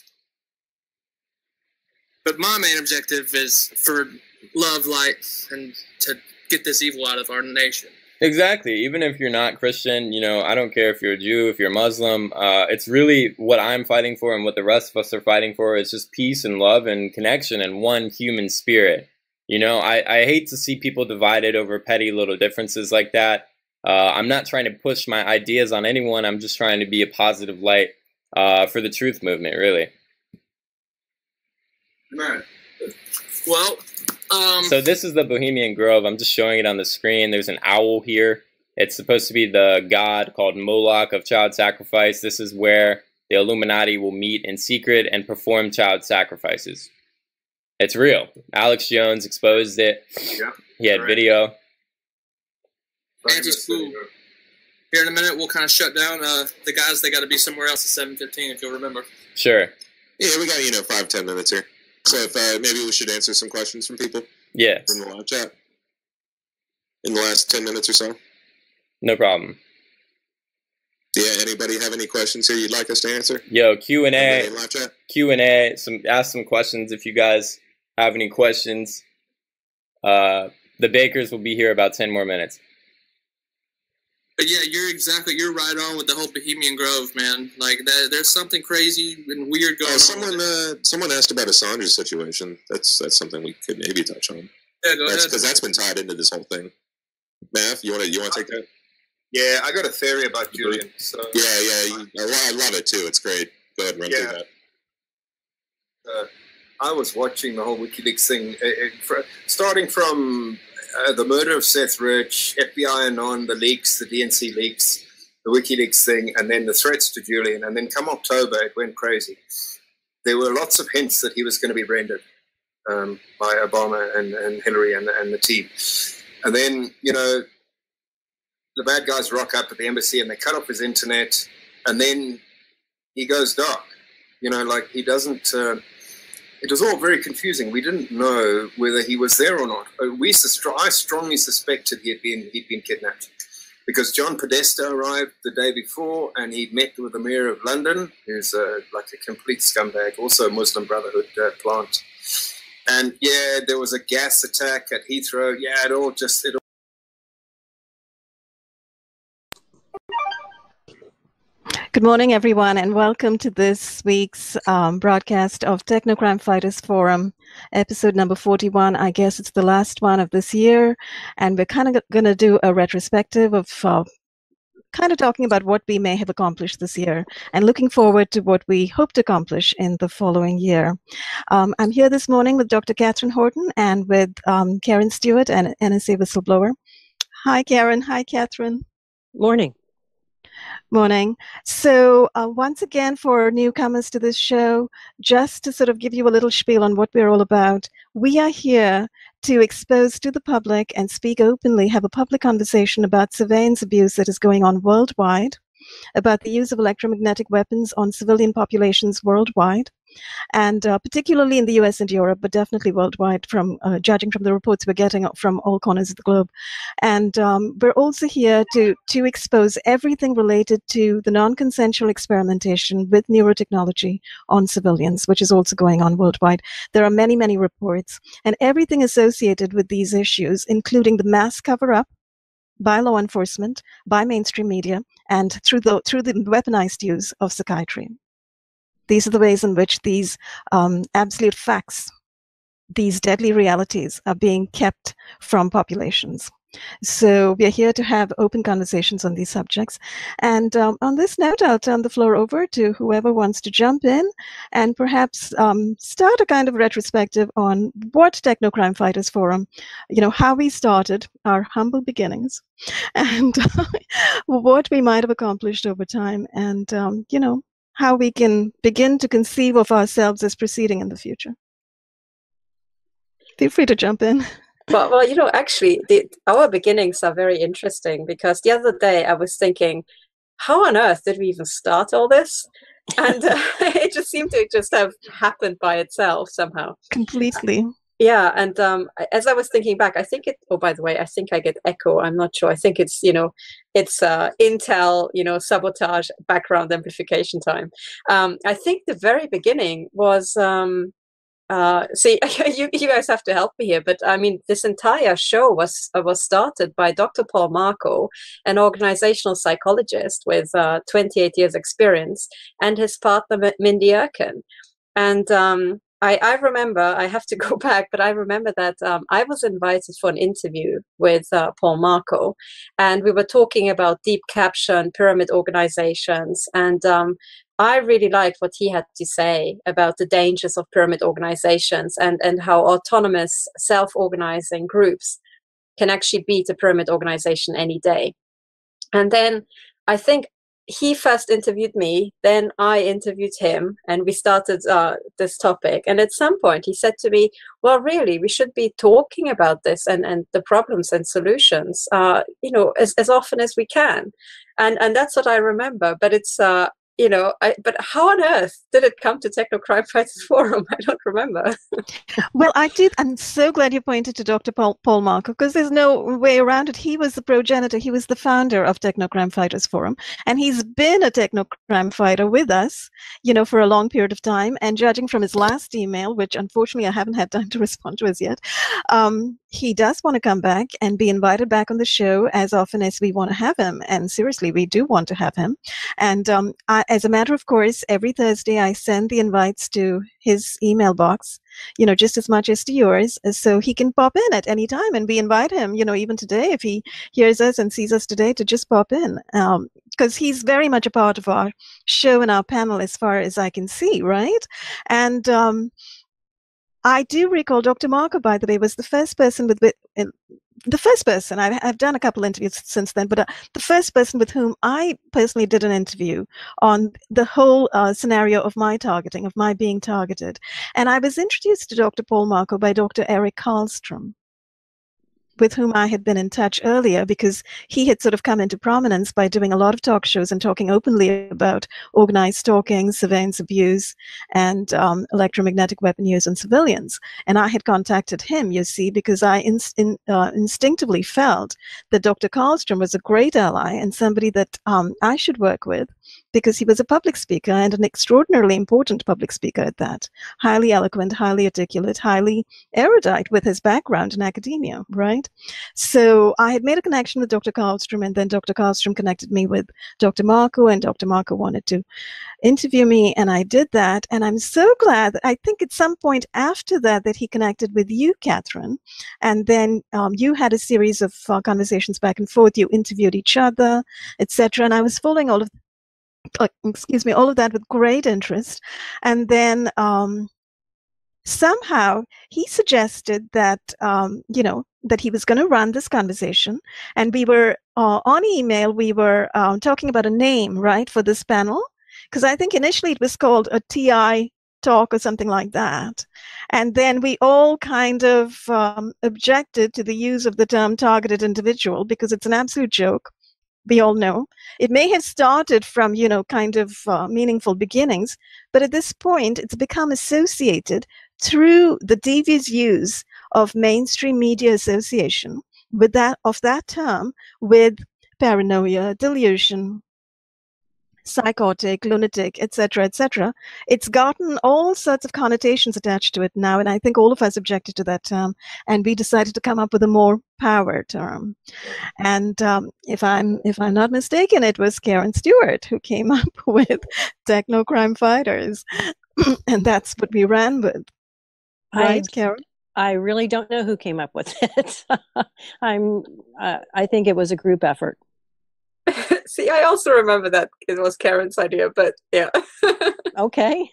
But my main objective is for love, light, and to get this evil out of our nation. Exactly. Even if you're not Christian, you know, I don't care if you're a Jew, if you're Muslim. It's really what I'm fighting for, and what the rest of us are fighting for is just peace and love and connection and one human spirit. You know, I hate to see people divided over petty little differences like that. I'm not trying to push my ideas on anyone. I'm just trying to be a positive light for the truth movement, really. Well, So this is the Bohemian Grove. I'm just showing it on the screen. There's an owl here. It's supposed to be the god called Moloch of child sacrifice. This is where the Illuminati will meet in secret and perform child sacrifices. It's real. Alex Jones exposed it. Yeah. He had Right. video. Anti-spool. Here in a minute, we'll kind of shut down the guys. They got to be somewhere else at 7:15, if you'll remember. Sure. Yeah, we got 5-10 minutes here. So if maybe we should answer some questions from people Yeah. from the live chat in the last 10 minutes or so. No problem. Yeah, anybody have any questions here you'd like us to answer? Yo, Q&A. Anybody in live chat? Q&A. Ask some questions if you guys have any questions. The Bakers will be here about 10 more minutes. But yeah, you're right on with the whole Bohemian Grove, man. Like there's something crazy and weird going on. Someone asked about Assange's situation. That's something we could maybe touch on. Yeah, go ahead. Because that's been tied into this whole thing. Math, you want to take that? Yeah, I got a theory about Julian. So Yeah. I love it too. It's great. Go ahead and run through that. I was watching the whole WikiLeaks thing, starting from the murder of Seth Rich, FBI Anon, the leaks, the DNC leaks, the WikiLeaks thing, and then the threats to Julian. And then come October, it went crazy. There were lots of hints that he was going to be rendered by Obama and Hillary and the team. And then, the bad guys rock up at the embassy and they cut off his internet, and then he goes dark. You know, like he doesn't. It was all very confusing. We didn't know whether he was there or not. I strongly suspected he'd been kidnapped, because John Podesta arrived the day before, and he'd met with the mayor of London, who's like a complete scumbag, also a Muslim Brotherhood plant. And yeah, there was a gas attack at Heathrow. Yeah, it all. Good morning, everyone, and welcome to this week's broadcast of Technocrime Fighters Forum, episode number 41. I guess it's the last one of this year, and we're kind of going to do a retrospective of kind of talking about what we may have accomplished this year and looking forward to what we hope to accomplish in the following year. I'm here this morning with Dr. Catherine Horton and with Karen Stewart, an NSA whistleblower. Hi, Karen. Hi, Catherine. Morning. Morning. So once again, for newcomers to this show, just to sort of give you a little spiel on what we're all about, we are here to expose to the public and speak openly, have a public conversation about surveillance abuse that is going on worldwide, about the use of electromagnetic weapons on civilian populations worldwide, and particularly in the US and Europe, but definitely worldwide, from judging from the reports we're getting from all corners of the globe. And we're also here to expose everything related to the non-consensual experimentation with neurotechnology on civilians, which is also going on worldwide. There are many, many reports, and everything associated with these issues, including the mass cover-up by law enforcement, by mainstream media, and through the weaponized use of psychiatry. These are the ways in which these absolute facts, these deadly realities, are being kept from populations. So we are here to have open conversations on these subjects. And on this note, I'll turn the floor over to whoever wants to jump in and perhaps start a kind of retrospective on what Technocrime Fighters Forum, how we started, our humble beginnings, and what we might have accomplished over time, and, how we can begin to conceive of ourselves as proceeding in the future. Feel free to jump in. Well, actually, our beginnings are very interesting, because the other day I was thinking, how on earth did we even start all this? And it just seemed to just have happened by itself somehow. Completely. Yeah, and as I was thinking back, I think it. Oh, by the way, I think I get echo. I'm not sure. I think it's it's Intel sabotage background amplification time. I think the very beginning was. See, you guys have to help me here, but I mean, this entire show was started by Dr. Paul Marco, an organizational psychologist with 28 years experience, and his partner Mindy Erkin. And I remember, I have to go back, but I remember that I was invited for an interview with Paul Marco, and we were talking about deep capture and pyramid organizations, and I really liked what he had to say about the dangers of pyramid organizations and how autonomous self-organizing groups can actually beat a pyramid organization any day. And then I think he first interviewed me, then I interviewed him, and we started this topic. And at some point he said to me, well, really, we should be talking about this and the problems and solutions, as often as we can. And that's what I remember. But it's, but how on earth did it come to Technocrime Fighters Forum? I don't remember. Well, I'm so glad you pointed to Dr. Paul Marco, because there's no way around it. He was the progenitor. He was the founder of Technocrime Fighters Forum, and he's been a Technocrime fighter with us, for a long period of time. And judging from his last email, which unfortunately I haven't had time to respond to as yet, he does want to come back and be invited back on the show as often as we want to have him. And seriously, we do want to have him. And as a matter of course, every Thursday I send the invites to his email box, just as much as to yours, so he can pop in at any time, and we invite him, even today, if he hears us and sees us today, to just pop in, because he's very much a part of our show and our panel as far as I can see, right? And I do recall Dr. Marco, by the way, was the first person I've done a couple interviews since then, but the first person with whom I personally did an interview on the whole scenario of my targeting, of my being targeted. And I was introduced to Dr. Paul Marco by Dr. Eric Karlstrom. with whom I had been in touch earlier, because he had sort of come into prominence by doing a lot of talk shows and talking openly about organized stalking, surveillance abuse, and electromagnetic weapon use on civilians. And I had contacted him, you see, because I instinctively felt that Dr. Karlstrom was a great ally and somebody that I should work with, because he was a public speaker, and an extraordinarily important public speaker at that. Highly eloquent, highly articulate, highly erudite with his background in academia, right? So I had made a connection with Dr. Karlstrom, and then Dr. Karlstrom connected me with Dr. Marco, and Dr. Marco wanted to interview me, and I did that. And I'm so glad that I think at some point after that, that he connected with you, Catherine, and then you had a series of conversations back and forth. You interviewed each other, etc. And I was following all of all of that with great interest. And then somehow he suggested that, that he was going to run this conversation. And we were on email, we were talking about a name, right, for this panel. Because I think initially it was called a TI talk or something like that. And then we all kind of objected to the use of the term targeted individual, because it's an absolute joke. We all know. It may have started from, kind of meaningful beginnings, but at this point, it's become associated through the devious use of mainstream media association with that term with paranoia, delusion, psychotic, lunatic, etc., etc. It's gotten all sorts of connotations attached to it now, and I think all of us objected to that term, and we decided to come up with a more power term. And if I'm not mistaken, it was Karen Stewart who came up with techno crime fighters, and that's what we ran with, right, Karen? I really don't know who came up with it. I think it was a group effort. See, I also remember that it was Karen's idea, but yeah. Okay.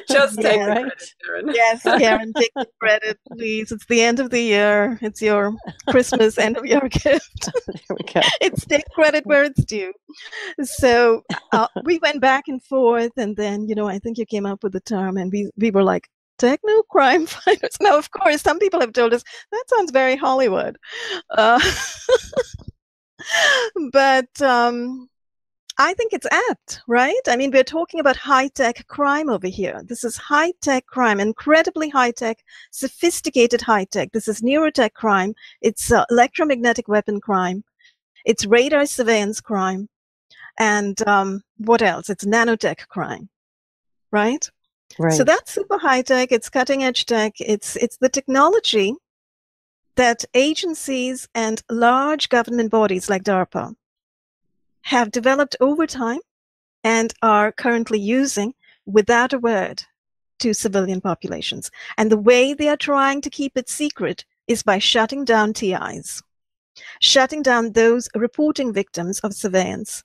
Just take right. credit, Karen. Yes, Karen, take the credit, please. It's the end of the year. It's your Christmas end of year gift. There we go. It's take credit where it's due. So we went back and forth, and then, I think you came up with the term, and we were like, techno crime fighters. Now, of course, some people have told us that sounds very Hollywood. But I think it's apt, right? I mean, we're talking about high-tech crime over here. This is high-tech crime, incredibly high-tech, sophisticated high-tech. This is neurotech crime. It's electromagnetic weapon crime. It's radar surveillance crime. And what else? It's nanotech crime, right? Right. So that's super high-tech. It's cutting-edge tech. It's the technology that agencies and large government bodies like DARPA have developed over time and are currently using without a word to civilian populations. And the way they are trying to keep it secret is by shutting down TIs, shutting down those reporting victims of surveillance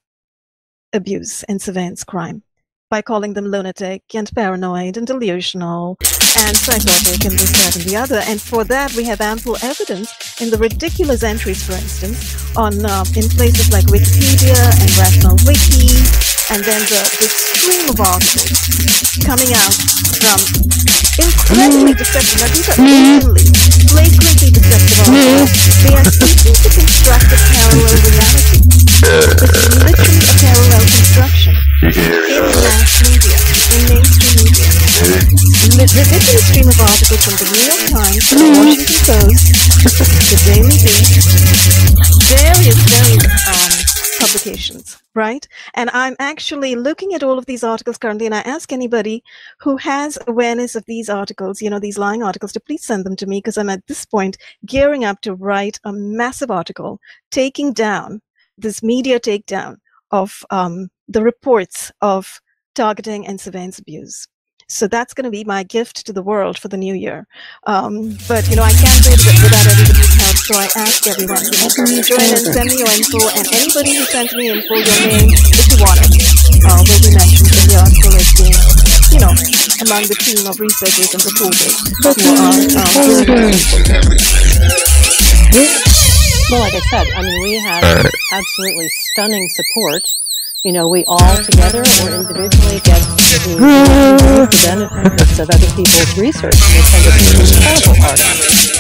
abuse and surveillance crime, by calling them lunatic and paranoid and delusional and psychotic and this, that, and the other. And for that, we have ample evidence in the ridiculous entries, for instance, on in places like Wikipedia and Rational Wiki, and then the stream of articles coming out from incredibly deceptive. Now, these are flagrantly deceptive articles. They are seeking to construct a parallel reality. This is literally a parallel construction in mass media, in mainstream media. Ridiculous stream of articles from the New York Times, the Washington Post, the Daily Beast, various publications, right? And I'm actually looking at all of these articles currently, and I ask anybody who has awareness of these articles, these lying articles, to please send them to me, because I'm at this point gearing up to write a massive article taking down this media takedown of the reports of targeting and surveillance abuse. So that's going to be my gift to the world for the new year. But, I can't do it without everybody's help. So I ask everyone, join in, send me your info, and anybody who sends me info, your name, if you want it, will be mentioned in the article as being, among the team of researchers and reporters who are Well, like I said, we have absolutely stunning support. We all together or individually get the benefits of other people's research, and they tend to be incredible artists.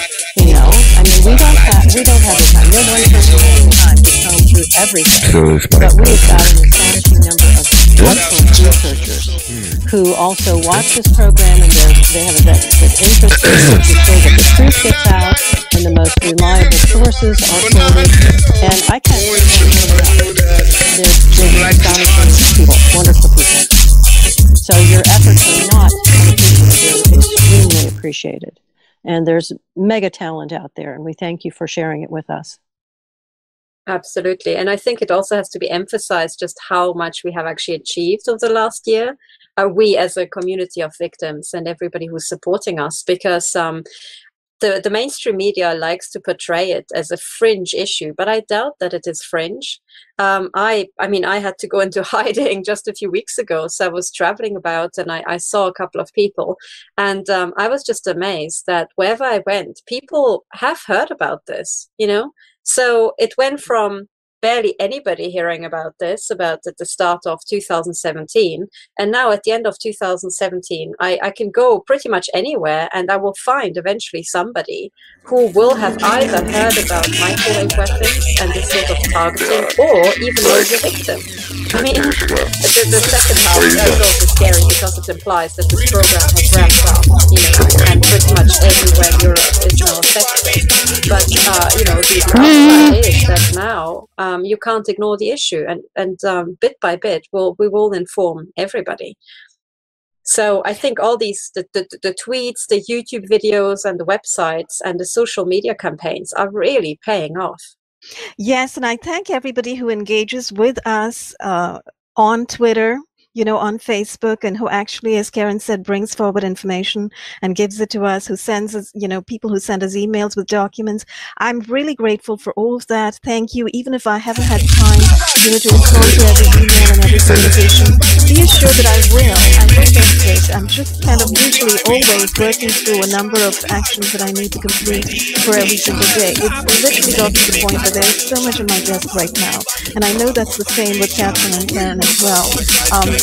we don't have the time. No one person has the time to comb through everything. But we've got an astonishing number of excellent researchers who also watch this program, and they have a vested interest in making sure that the truth gets out and the most reliable sources are quoted. And I can't say enough. They're astonishing people, wonderful people. So your efforts are not unappreciated. They're extremely appreciated. And there's mega talent out there, and we thank you for sharing it with us. Absolutely. And I think it also has to be emphasized just how much we have actually achieved over the last year. We as a community of victims and everybody who's supporting us, because the mainstream media likes to portray it as a fringe issue, but I doubt that it is fringe. I mean, I had to go into hiding just a few weeks ago, so I was traveling about and I saw a couple of people, and I was just amazed that wherever I went, people have heard about this, you know? So it went from barely anybody hearing about this, about at the start of 2017. And now at the end of 2017, I can go pretty much anywhere and I will find eventually somebody who will have either heard about microwave weapons and this sort of targeting, or even was a victim. I mean, the second half is also scary because it implies that this program has ramped up, you know, and pretty much everywhere in Europe is now affected. But, you know, the upside is that now you can't ignore the issue, and bit by bit we will inform everybody. So I think all these, the tweets, the YouTube videos and the websites and the social media campaigns are really paying off. Yes, and I thank everybody who engages with us on Twitter, you know, on Facebook, and who actually, as Karen said, brings forward information and gives it to us, who sends us, you know, people who send us emails with documents. I'm really grateful for all of that. Thank you. Even if I haven't had time, you know, to respond to every email and every communication, be assured that I will get to it. I'm just kind of usually always working through a number of actions that I need to complete for every single day. It's literally got to the point where there's so much on my desk right now. And I know that's the same with Catherine and Karen as well.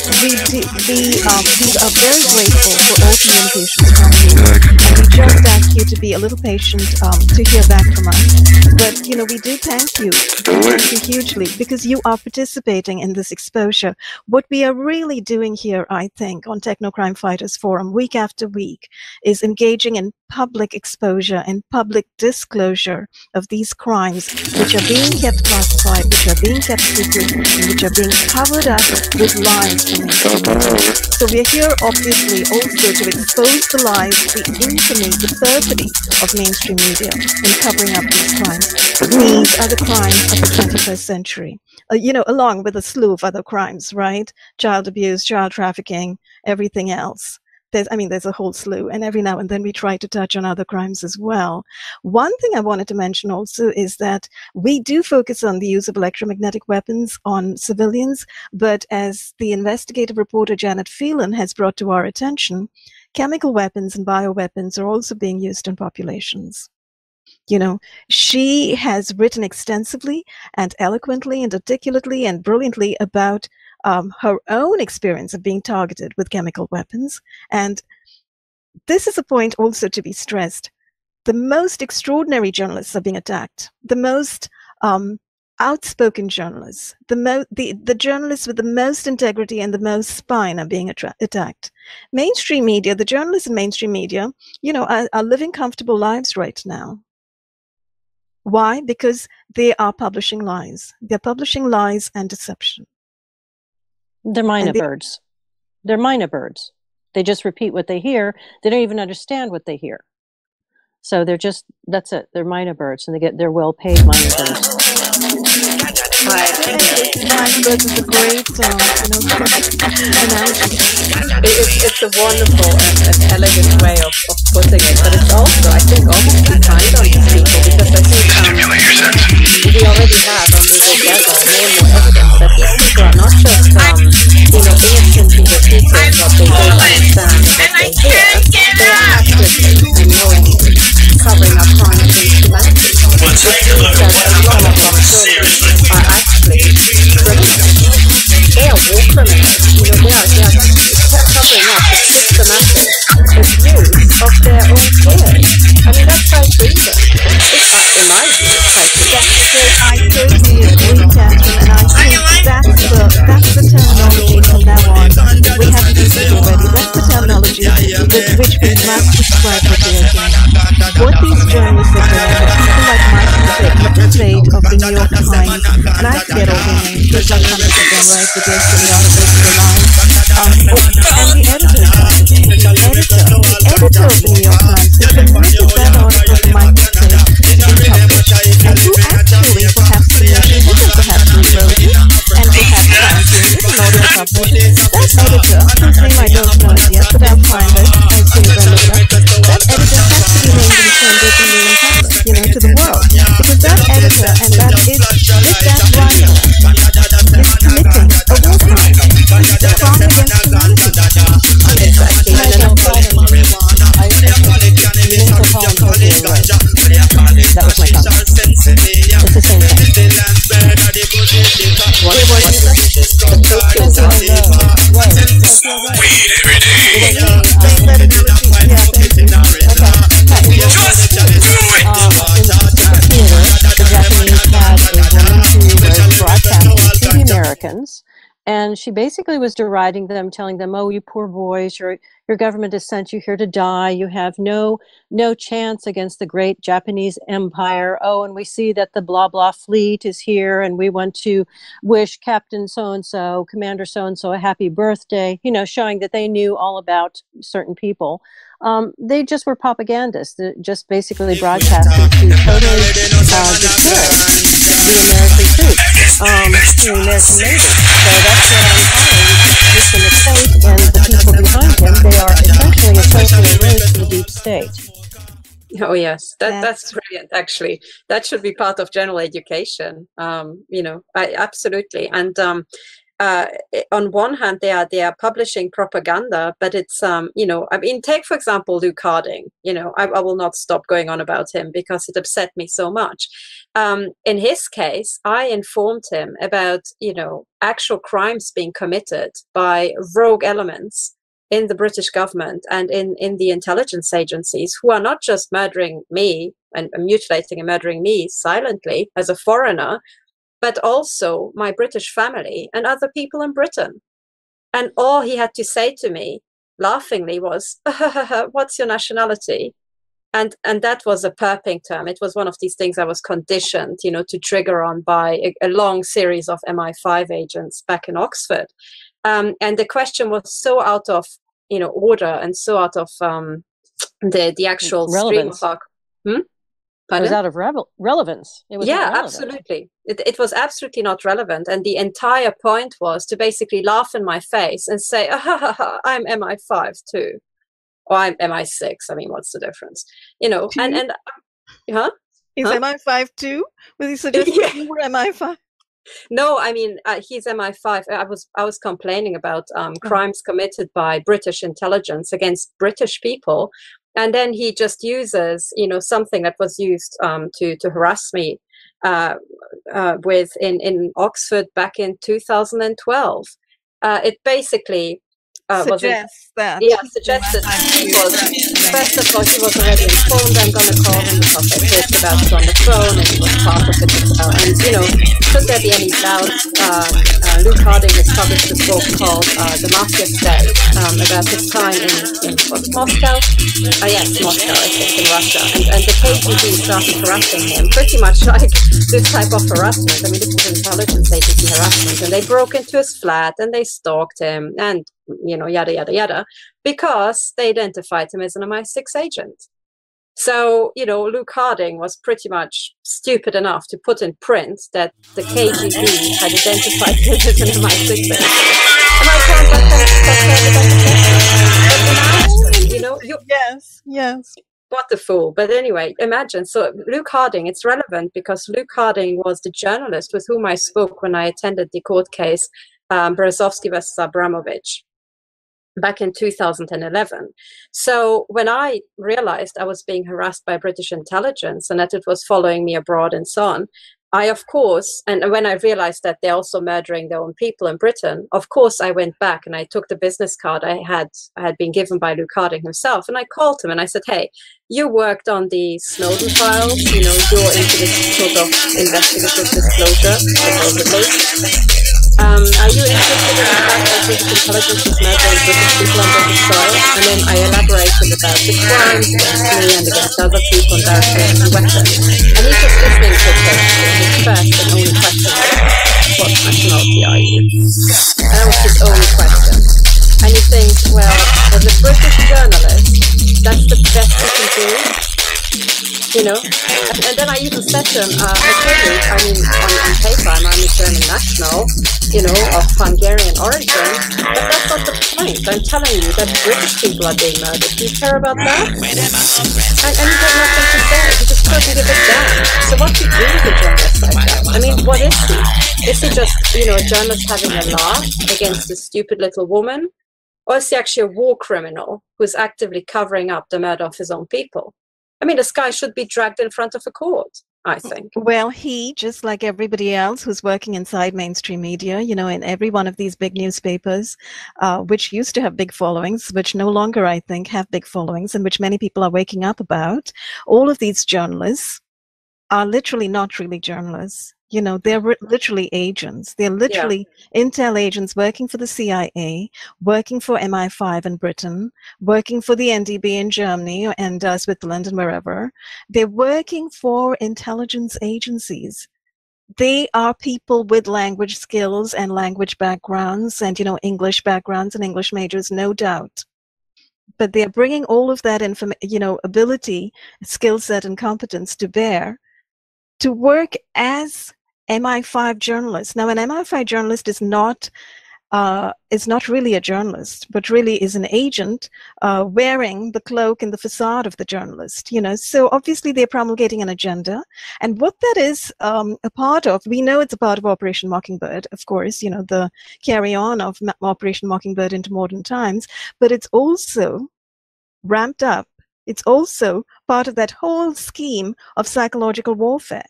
We are very grateful for all communications from you, and we just ask you to be a little patient to hear back from us. But, you know, we do thank you. We thank you hugely because you are participating in this exposure. What we are really doing here, I think, on Technocrime Fighters Forum, week after week, is engaging in public exposure and public disclosure of these crimes, which are being kept classified, which are being kept secret, and which are being covered up with lies from mainstream media. So we're here, obviously, also to expose the lies, the infamy, the perfidy of mainstream media in covering up these crimes. These are the crimes of the 21st century, you know, along with a slew of other crimes, right? Child abuse, child trafficking, everything else. There's a whole slew, and every now and then we try to touch on other crimes as well. One thing I wanted to mention also is that we do focus on the use of electromagnetic weapons on civilians, but as the investigative reporter Janet Phelan has brought to our attention, chemical weapons and bioweapons are also being used in populations. You know, she has written extensively and eloquently and articulately and brilliantly about her own experience of being targeted with chemical weapons. And this is a point also to be stressed. The most extraordinary journalists are being attacked. The most outspoken journalists, the journalists with the most integrity and the most spine are being attacked. Mainstream media, the journalists in mainstream media, you know, are living comfortable lives right now. Why? Because they are publishing lies. They're publishing lies and deception. They're minor birds. They're minor birds. They just repeat what they hear. They don't even understand what they hear. So they're just, that's it. They're minor birds, and they're well-paid minor birds. Minor birds is a great, analogy. It's a wonderful and elegant way of putting it, but it's also, I think, almost too kind on these people, because I think we already have, and we will gather more and more evidence that these people are not just, innocently repeating what they don't understand and what they hear. They are actively and knowingly covering up crimes against humanity. Which means that a lot of our journalists are actually criminals. They are war criminals. You know, they are covering up the systematic abuse of their own peers. I mean, that's how treason. of the New York Times, and I forget all their names, there's like hundreds of them, right, with their silly articles to the line. And the editor of the New York Times, who submitted that article to Michael Tate to be published, and who actually, perhaps commissioned it, and perhaps rewrote it, and perhaps fine-tuned it in order to publish it, that editor, whose name I don't know as yet, but I'll find it as soon as I look it up, that editor has to be named and sent it in the public, you know, to the world. Because that editor and that is, with that writer, is committing a war crime. It's a crime against humanity. Exactly. I don't call them. I Minister Collins totally right. That was my comment. It's the same thing. Americans, and she basically was deriding them, telling them, "Oh, you poor boys, your government has sent you here to die. You have no chance against the great Japanese empire. Oh, and we see that the blah blah fleet is here, and we want to wish Captain so and so, Commander so and so, a happy birthday." You know, showing that they knew all about certain people. They just were propagandists, just basically broadcasting to totally deter the American troops, the American Navy. So that's what I'm calling Mr. McCabe and the people behind him. They are essentially associated with the deep state. Oh yes, that's brilliant. Actually, that should be part of general education. You know, absolutely. And on one hand, they are publishing propaganda, but it's you know, I mean, take for example Luke Harding. You know, I will not stop going on about him because it upset me so much. In his case, I informed him about, you know, actual crimes being committed by rogue elements in the British government and in the intelligence agencies, who are not just murdering me and mutilating and murdering me silently as a foreigner, but also my British family and other people in Britain. And all he had to say to me, laughingly, was, "What's your nationality?" And that was a perping term. It was one of these things I was conditioned, you know, to trigger on by a long series of MI5 agents back in Oxford. And the question was so out of, you know, order and so out of the actual relevance. stream of our... It was out of relevance. It was yeah, absolutely. It was absolutely not relevant. And the entire point was to basically laugh in my face and say, I'm MI5 too. Or I'm MI6. I mean, what's the difference? You know, and huh? Is MI5 too? Was he suggesting you were MI5? No, I mean, he's MI5. I was complaining about crimes committed by British intelligence against British people. And then he just uses, you know, something that was used to harass me with in Oxford back in 2012. It basically suggests that. Yeah, suggested he was, first of all, he was already informed I'm going to call him because I talked about it on the phone and he was part of it as well. And, you know, should there be any doubt, Luke Harding has published a book called The Mafia State about his time in Moscow? Yes, Moscow, I think, in Russia. And the KGB started harassing him, pretty much like this type of harassment. I mean, this was intelligence agency harassment. And they broke into his flat and they stalked him and, you know, yada, yada, yada, because they identified him as an MI6 agent. So, you know, Luke Harding was pretty much stupid enough to put in print that the KGB had identified him as an MI6 agent. And I can't let them, you know, yes. What a fool. But anyway, imagine. So Luke Harding, it's relevant because Luke Harding was the journalist with whom I spoke when I attended the court case, Berezovsky versus Abramovich, back in 2011. So when I realized I was being harassed by British intelligence and that it was following me abroad and so on, I, of course, and when I realized that they're also murdering their own people in Britain, of course, I went back and I took the business card I had been given by Luke Harding himself, and I called him and I said, "Hey, you worked on the Snowden files, you know, you're into this sort of investigative disclosure, supposedly. Are you interested in the fact that British intelligence is murdering British people on British soil? And then I elaborated about the crimes against me and against other people and their weapons. And he's just listening to it carefully. His first and only question was, what nationality are you? And that was his only question. And he thinks, well, as a British journalist, that's the best you can do. You know, and then I even said to him, okay, I mean, on paper, I'm a German national, you know, of Hungarian origin, but that's not the point. I'm telling you that British people are being murdered. Do you care about that? And he had nothing to say. He just couldn't give a damn. So what do you do with a journalist like that? I mean, what is he? Is he just, you know, a journalist having a laugh against a stupid little woman? Or is he actually a war criminal who's actively covering up the murder of his own people? I mean, this guy should be dragged in front of a court, I think. Well, he, just like everybody else who's working inside mainstream media, you know, in every one of these big newspapers, which used to have big followings, which no longer, I think, have big followings, and which many people are waking up about, all of these journalists are literally not really journalists. You know, they're literally agents. They're literally intel agents working for the CIA, working for MI5 in Britain, working for the NDB in Germany and Switzerland and wherever. They're working for intelligence agencies. They are people with language skills and language backgrounds and, you know, English backgrounds and English majors, no doubt. But they're bringing all of that ability, skill set, and competence to bear to work as MI5 journalists. Now, an MI5 journalist is not really a journalist, but really is an agent wearing the cloak and the facade of the journalist. You know, so obviously they're promulgating an agenda, and what that is a part of, we know it's a part of Operation Mockingbird, of course. You know, the carry on of Operation Mockingbird into modern times, but it's also ramped up. It's also part of that whole scheme of psychological warfare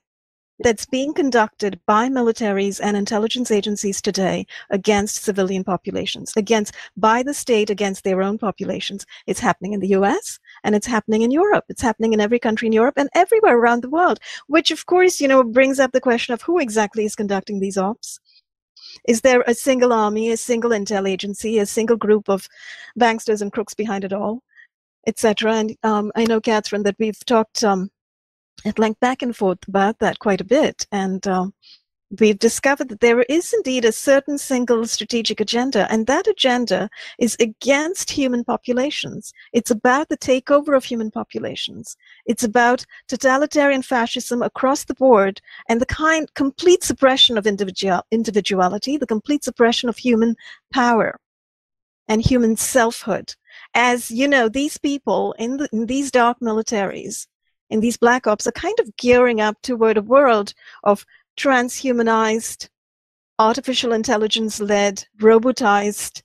that's being conducted by militaries and intelligence agencies today against civilian populations, by the state against their own populations. It's happening in the US and it's happening in Europe. It's happening in every country in Europe and everywhere around the world, which of course, you know, brings up the question of who exactly is conducting these ops. Is there a single army, a single intel agency, a single group of banksters and crooks behind it all, etc.? And I know, Catherine, that we've talked at length back and forth about that quite a bit. And we've discovered that there is indeed a certain single strategic agenda, and that agenda is against human populations. It's about the takeover of human populations. It's about totalitarian fascism across the board and the complete suppression of individuality, the complete suppression of human power and human selfhood. As you know, these people in these dark militaries, in these black ops, are kind of gearing up toward a world of transhumanized, artificial intelligence-led, robotized,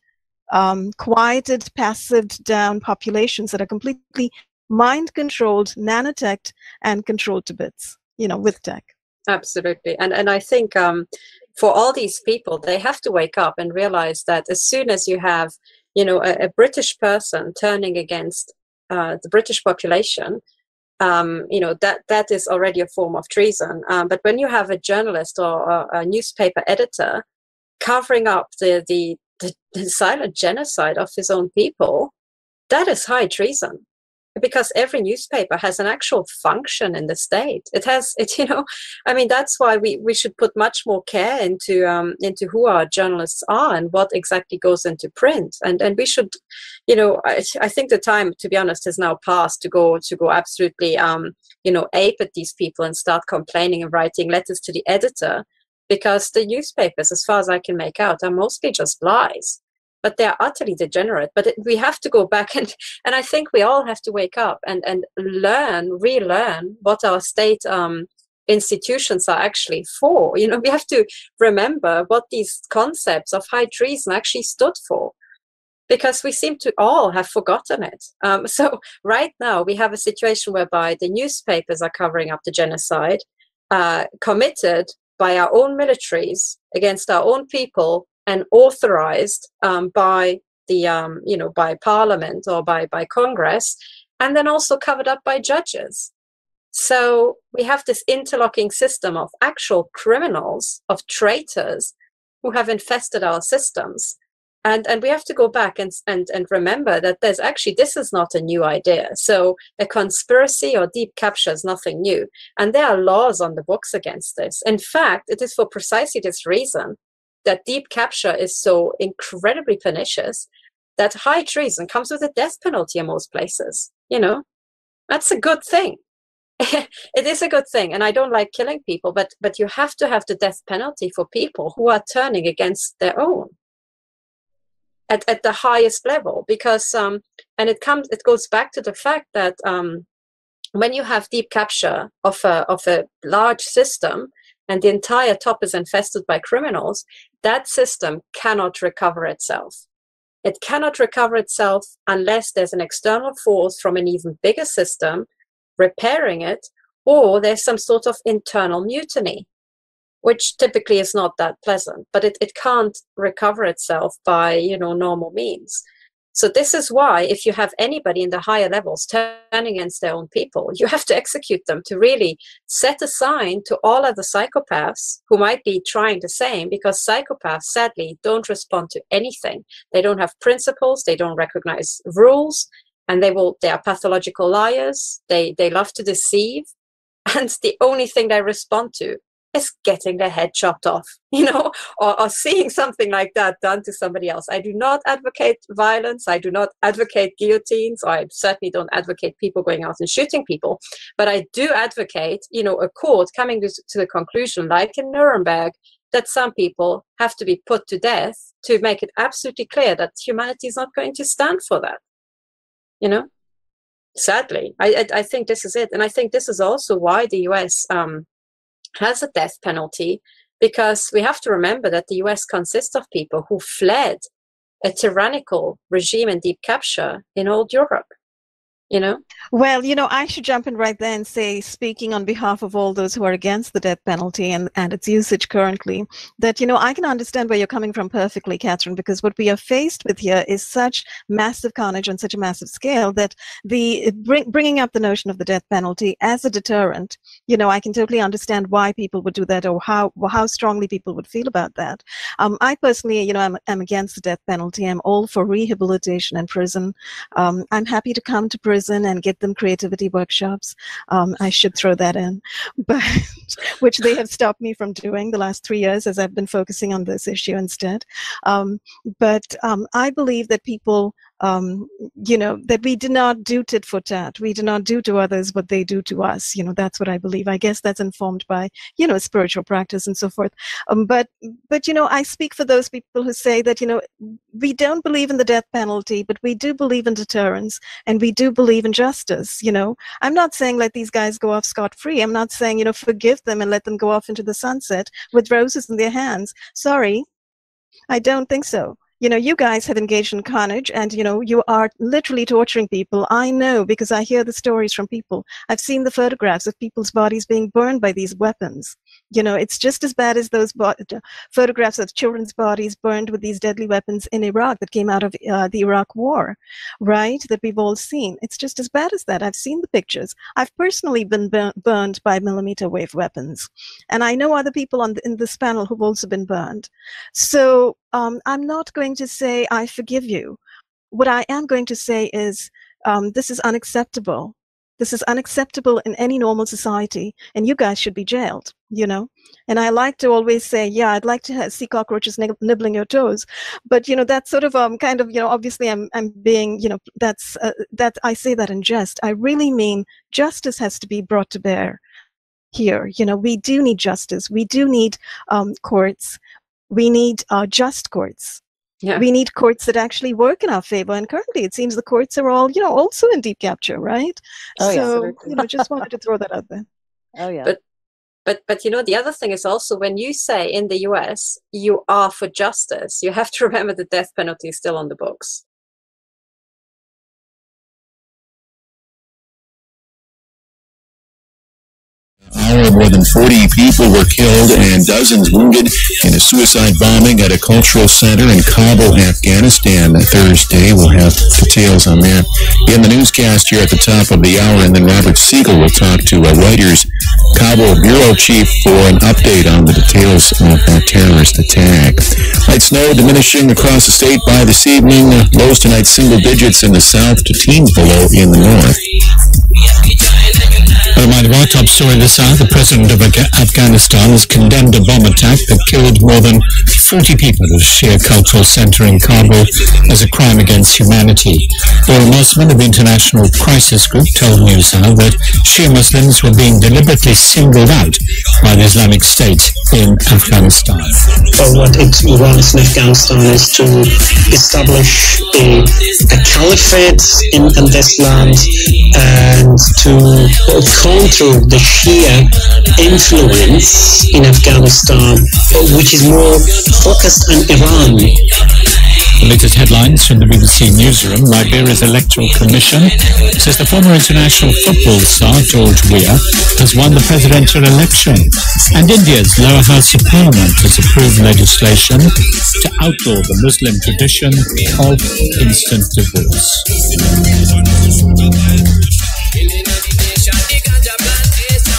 quieted, passived down populations that are completely mind-controlled, nanotech, and controlled to bits, you know, with tech. Absolutely. And I think for all these people, they have to wake up and realize that as soon as you have, you know, a British person turning against the British population, you know, that is already a form of treason. But when you have a journalist or a newspaper editor covering up the silent genocide of his own people, that is high treason. Because every newspaper has an actual function in the state. You know, I mean, that's why we should put much more care into who our journalists are and what exactly goes into print. And we should, you know, I think the time, to be honest, has now passed to go absolutely, you know, ape at these people and start complaining and writing letters to the editor, because the newspapers, as far as I can make out, are mostly just lies. But they're utterly degenerate. But we have to go back and I think we all have to wake up and relearn what our state institutions are actually for. You know, we have to remember what these concepts of high treason actually stood for, because we seem to all have forgotten it. So right now we have a situation whereby the newspapers are covering up the genocide committed by our own militaries against our own people, and authorized by the you know, by Parliament or by Congress, and then also covered up by judges. So we have this interlocking system of actual criminals, of traitors, who have infested our systems. And we have to go back and remember that there's actually, this is not a new idea. So a conspiracy or deep capture is nothing new. And there are laws on the books against this. In fact, it is for precisely this reason that deep capture is so incredibly pernicious that high treason comes with a death penalty in most places. You know, that's a good thing. It is a good thing. And I don't like killing people, but you have to have the death penalty for people who are turning against their own. At the highest level, because and it goes back to the fact that when you have deep capture of a large system and the entire top is infested by criminals, that system cannot recover itself. It cannot recover itself unless there's an external force from an even bigger system repairing it, or there's some sort of internal mutiny, which typically is not that pleasant, but it can't recover itself by, you know, normal means. So this is why if you have anybody in the higher levels turning against their own people, you have to execute them to really set a sign to all other psychopaths who might be trying the same, because psychopaths sadly don't respond to anything. They don't have principles, they don't recognize rules, and they are pathological liars. They love to deceive, and the only thing they respond to is getting their head chopped off, you know, or seeing something like that done to somebody else. I do not advocate violence. I do not advocate guillotines. Or I certainly don't advocate people going out and shooting people. But I do advocate, you know, a court coming to the conclusion, like in Nuremberg, that some people have to be put to death to make it absolutely clear that humanity is not going to stand for that, you know. Sadly, I think this is it. And I think this is also why the US has a death penalty, because we have to remember that the US consists of people who fled a tyrannical regime in deep capture in old Europe, you know? Well, you know, I should jump in right there and say, speaking on behalf of all those who are against the death penalty and its usage currently, that, you know, I can understand where you're coming from perfectly, Catherine, because what we are faced with here is such massive carnage on such a massive scale that bringing up the notion of the death penalty as a deterrent, you know, I can totally understand why people would do that, or how strongly people would feel about that. I personally, you know, I'm against the death penalty. I'm all for rehabilitation in prison. I'm happy to come to prison and get them creativity workshops. I should throw that in, but which they have stopped me from doing the last 3 years as I've been focusing on this issue instead. But I believe that people, you know, that we do not do tit for tat. We do not do to others what they do to us. You know, that's what I believe. I guess that's informed by, you know, spiritual practice and so forth. But you know, I speak for those people who say that, you know, we don't believe in the death penalty, but we do believe in deterrence, and we do believe in justice. You know, I'm not saying let these guys go off scot-free. I'm not saying, you know, forgive them and let them go off into the sunset with roses in their hands. Sorry, I don't think so. You know, you guys have engaged in carnage, and, you know, you are literally torturing people. I know, because I hear the stories from people. I've seen the photographs of people's bodies being burned by these weapons. You know, it's just as bad as those photographs of children's bodies burned with these deadly weapons in Iraq that came out of the Iraq War, right? That we've all seen. It's just as bad as that. I've seen the pictures. I've personally been burned by millimeter wave weapons. And I know other people in this panel who've also been burned. So I'm not going to say I forgive you. What I am going to say is this is unacceptable. This is unacceptable in any normal society, and you guys should be jailed, you know? And I like to always say, yeah, I'd like to see cockroaches nibbling your toes, but, you know, that's sort of kind of, you know, obviously I'm being, you know, that I say that in jest. I really mean justice has to be brought to bear here. You know, we do need justice. We do need courts. We need just courts. Yeah. We need courts that actually work in our favor. And currently, it seems the courts are all, you know, also in deep capture, right? Oh, so, yeah. you know, just wanted to throw that out there. Oh, yeah. But you know, the other thing is also, when you say in the US, you are for justice, you have to remember the death penalty is still on the books. More than 40 people were killed and dozens wounded in a suicide bombing at a cultural center in Kabul, Afghanistan. Thursday, we'll have details on that in the newscast here at the top of the hour, and then Robert Siegel will talk to Reuters Kabul bureau chief for an update on the details of that terrorist attack. Light snow diminishing across the state by this evening. Lows tonight single digits in the south to teens below in the north. A reminder of our top story in the south. The president of Afghanistan has condemned a bomb attack that killed more than 40 people at a Shia cultural center in Kabul as a crime against humanity. Laura Mossman of the International Crisis Group told NewsHour that Shia Muslims were being deliberately singled out by the Islamic State in Afghanistan. What it wants in Afghanistan is to establish a caliphate in this land and to counter the Shia influence in Afghanistan, which is more focused on Iran. The latest headlines from the BBC Newsroom. Liberia's Electoral Commission says the former international football star George Weah has won the presidential election. And India's lower house of parliament has approved legislation to outlaw the Muslim tradition of instant divorce.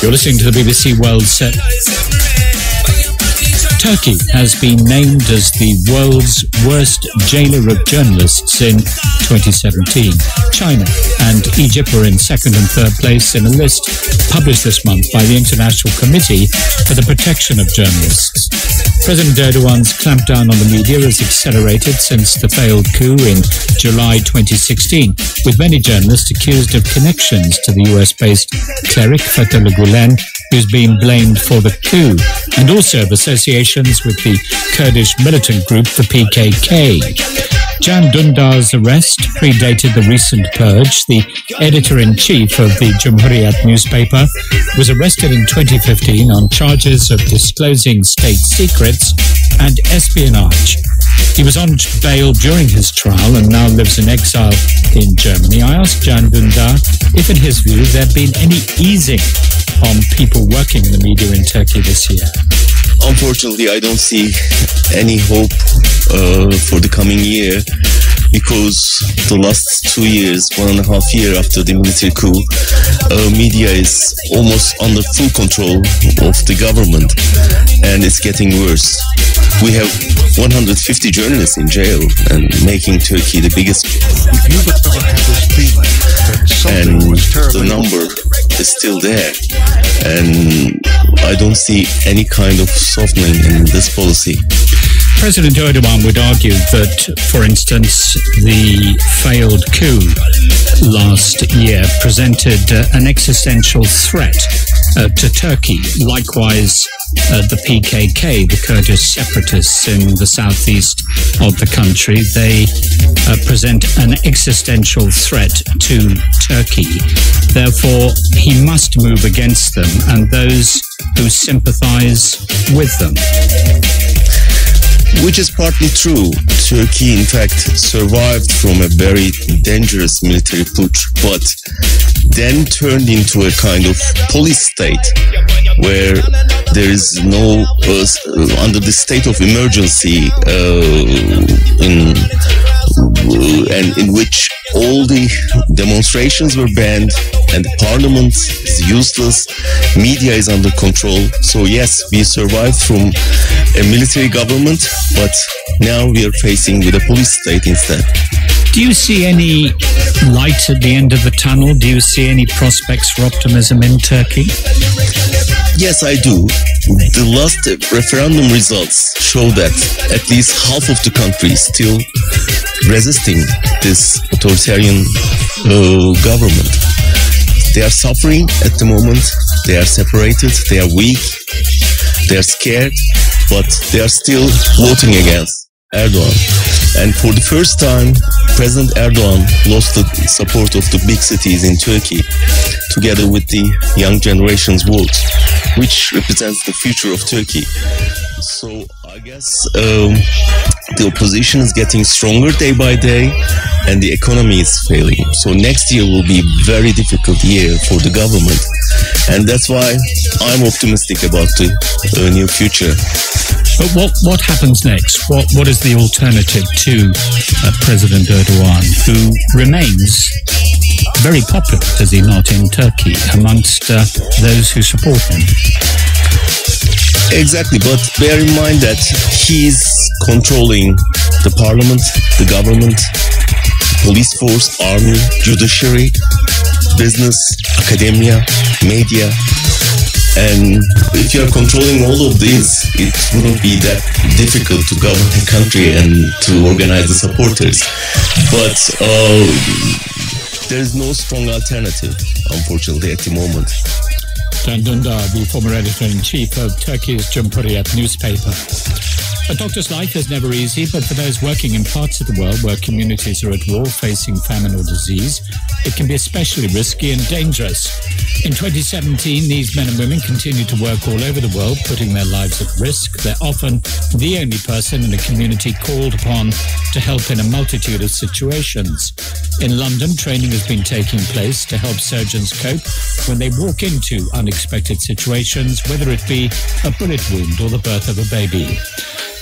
You're listening to the BBC World Service. Turkey has been named as the world's worst jailer of journalists in 2017. China and Egypt were in second and third place in a list published this month by the International Committee for the Protection of Journalists. President Erdogan's clampdown on the media has accelerated since the failed coup in July 2016, with many journalists accused of connections to the US-based cleric Fethullah Gulen, who's been blamed for the coup, and also of associations with the Kurdish militant group, the PKK. Can Dündar's arrest predated the recent purge. The editor-in-chief of the Cumhuriyet newspaper was arrested in 2015 on charges of disclosing state secrets and espionage. He was on bail during his trial and now lives in exile in Germany. I asked Can Dündar if, in his view, there had been any easing on people working in the media in Turkey this year. Unfortunately, I don't see any hope for the coming year, because the last 2 years, 1.5 years after the military coup, media is almost under full control of the government, and it's getting worse. We have 150 journalists in jail and making Turkey the biggest. And the number is still there. And I don't see any kind of softening in this policy. President Erdogan would argue that, for instance, the failed coup last year presented an existential threat to Turkey. Likewise, the PKK, the Kurdish separatists in the southeast of the country, they present an existential threat to Turkey. Therefore, he must move against them and those who sympathize with them. Which is partly true. Turkey, in fact, survived from a very dangerous military putsch, but then turned into a kind of police state where there is no, under the state of emergency, and in which all the demonstrations were banned and the parliament is useless, media is under control. So yes, we survived from a military government, but now we are facing with a police state instead. Do you see any light at the end of the tunnel? Do you see any prospects for optimism in Turkey? Yes, I do. The last referendum results show that at least half of the country is still resisting this authoritarian government. They are suffering at the moment. They are separated. They are weak. They are scared, but they are still voting against Erdogan. And for the first time, President Erdogan lost the support of the big cities in Turkey, together with the young generation's vote, which represents the future of Turkey. So I guess the opposition is getting stronger day by day, and the economy is failing. So next year will be a very difficult year for the government, and that's why I'm optimistic about the near future. But what happens next? What is the alternative to President Erdogan, who remains very popular, does he not, in Turkey amongst those who support him? Exactly, but bear in mind that he's controlling the parliament, the government, police force, army, judiciary, business, academia, media. And if you're controlling all of these, it wouldn't be that difficult to govern a country and to organize the supporters. But there is no strong alternative, unfortunately, at the moment. Can Dündar, the former editor-in-chief of Turkey's Cumhuriyet newspaper. A doctor's life is never easy, but for those working in parts of the world where communities are at war facing famine or disease, it can be especially risky and dangerous. In 2017, these men and women continue to work all over the world, putting their lives at risk. They're often the only person in a community called upon to help in a multitude of situations. In London, training has been taking place to help surgeons cope when they walk into unexpected situations, whether it be a bullet wound or the birth of a baby.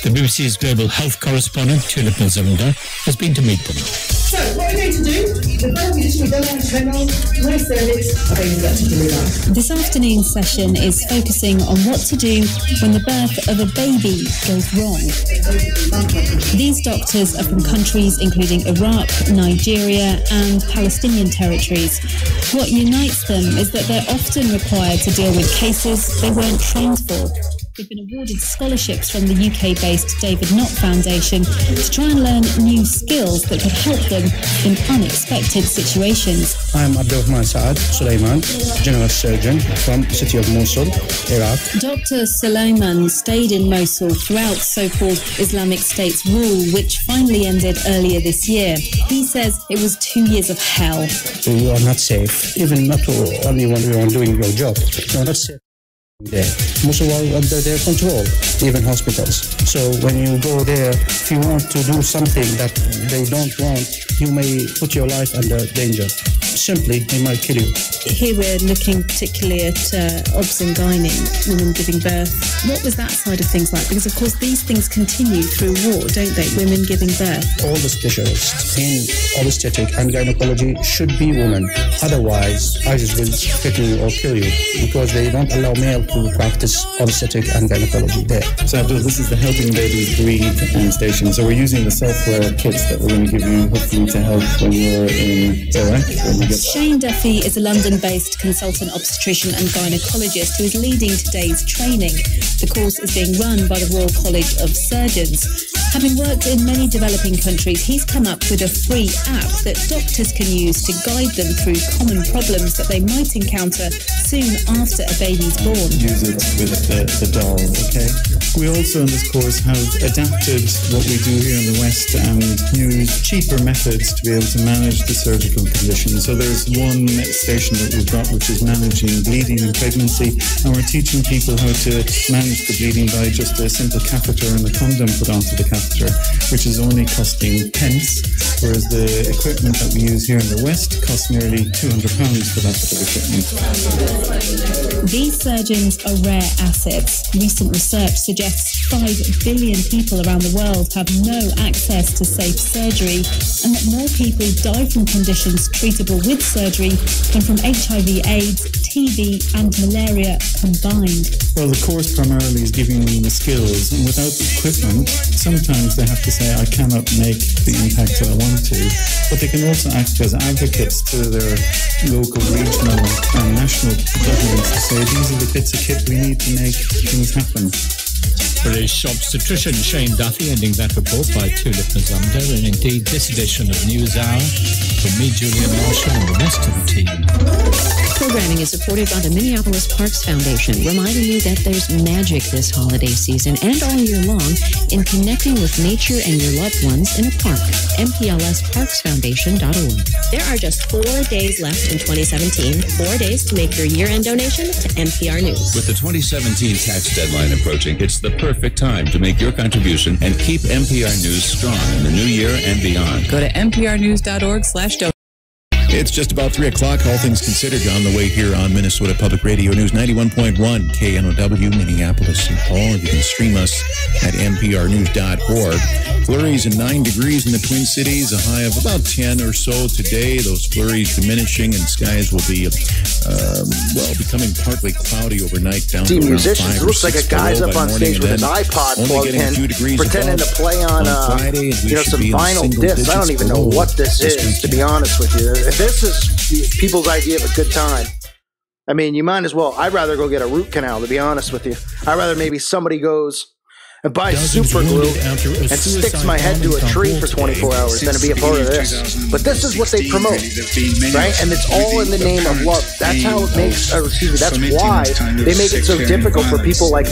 The BBC's global health correspondent, Tulip Mazumdar, has been to meet them. So, what we're going to do, the first position we don't have to turn on, my service, are going to get to deliver. This afternoon's session is focusing on what to do when the birth of a baby goes wrong. These doctors are from countries including Iraq, Nigeria, and Palestinian territories. What unites them is that they're often required to deal with cases they weren't trained for. They've been awarded scholarships from the UK-based David Knott Foundation to try and learn new skills that could help them in unexpected situations. I'm Abdurrahman Saad Suleiman, General Surgeon from the city of Mosul, Iraq. Dr. Suleiman stayed in Mosul throughout so-called Islamic State's rule, which finally ended earlier this year. He says it was 2 years of hell. You are not safe, even not only when you are doing your job. You are not safe. There. Mosul are under their control, even hospitals. So when you go there, if you want to do something that they don't want, you may put your life under danger. Simply, they might kill you. Here we're looking particularly at obs and gynae, women giving birth. What was that side of things like? Because of course these things continue through war, don't they? Women giving birth. All the specialists in obstetric and gynecology should be women. Otherwise, ISIS will take you or kill you because they don't allow male to practice obstetric and gynecology there. So Abdul, this is the Helping Babies Breathe station. So we're using the software kits that we're going to give you hopefully to help when you're in Iraq. Shane Duffy is a London-based consultant obstetrician and gynecologist who is leading today's training. The course is being run by the Royal College of Surgeons. Having worked in many developing countries, he's come up with a free app that doctors can use to guide them through common problems that they might encounter soon after a baby's born. Use it with the doll, okay? We also in this course have adapted what we do here in the West and use cheaper methods to be able to manage the surgical condition. So there's one station that we've got which is managing bleeding in pregnancy, and we're teaching people how to manage the bleeding by just a simple catheter and a condom put onto the catheter, which is only costing pence, whereas the equipment that we use here in the West costs nearly £200 for that bit of equipment. These surgeons are rare assets. Recent research suggests 5 billion people around the world have no access to safe surgery, and that more people die from conditions treatable with surgery than from HIV/AIDS, TB and malaria combined. Well, the course primarily is giving them the skills, and without the equipment, sometimes they have to say, I cannot make the impact that I want to, but they can also act as advocates to their local, regional and national governments to say, these are the bits of kit we need to make things happen. British obstetrician Shane Duffy ending that report by Tulip Mazumdar, and indeed this edition of NewsHour from me, Julian Marshall, and the rest of the team. Programming is supported by the Minneapolis Parks Foundation, reminding you that there's magic this holiday season and all year long in connecting with nature and your loved ones in a park. MPLSParksFoundation.org. There are just 4 days left in 2017, 4 days to make your year-end donation to NPR News. With the 2017 tax deadline approaching, it's the perfect time to make your contribution and keep NPR News strong in the new year and beyond. Go to nprnews.org/donate. It's just about 3 o'clock. All things considered on the way here on Minnesota Public Radio News 91.1 KNOW, Minneapolis, St. Paul. You can stream us at nprnews.org. Flurries and 9 degrees in the Twin Cities, a high of about 10 or so today. Those flurries diminishing and skies will be, becoming partly cloudy overnight down to around 5 or 6 looks like a guy's up on stage with his iPod plugged in, pretending to play on Friday, some vinyl discs. I don't even know what this is, to be honest with you. If this is people's idea of a good time, I mean, you might as well. I'd rather go get a root canal, to be honest with you. I'd rather maybe somebody goes and buys super glue and sticks my head to a tree for 24 hours than to be a part of this. But this is what they promote, right? And it's all in the name of love. That's how it makes, that's why they make it so difficult for people like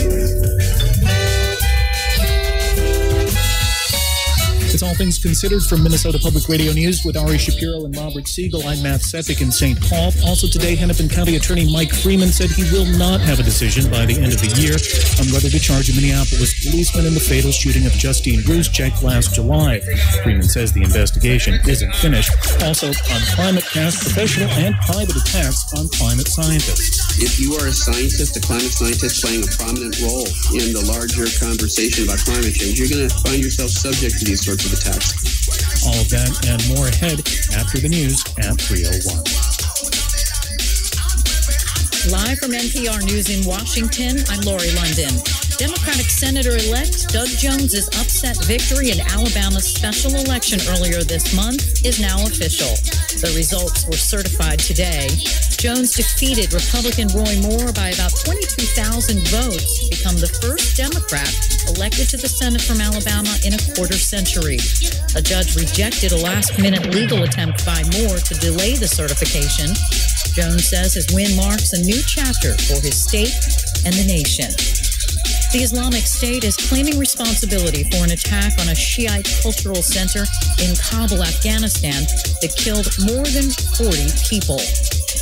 It's All Things Considered from Minnesota Public Radio News with Ari Shapiro and Robert Siegel. I'm Matt Sepik in St. Paul. Also today, Hennepin County Attorney Mike Freeman said he will not have a decision by the end of the year on whether to charge a Minneapolis policeman in the fatal shooting of Justine Bruschek last July. Freeman says the investigation isn't finished. Also on climate cast, professional and private attacks on climate scientists. If you are a scientist, a climate scientist playing a prominent role in the larger conversation about climate change, you're going to find yourself subject to these sorts of attacks. All of that and more ahead after the news at 3:01. Live from NPR News in Washington, I'm Lori London. Democratic Senator-elect Doug Jones's upset victory in Alabama's special election earlier this month is now official. The results were certified today. Jones defeated Republican Roy Moore by about 22,000 votes to become the first Democrat elected to the Senate from Alabama in a quarter century. A judge rejected a last-minute legal attempt by Moore to delay the certification. Jones says his win marks a new chapter for his state and the nation. The Islamic State is claiming responsibility for an attack on a Shiite cultural center in Kabul, Afghanistan, that killed more than 40 people.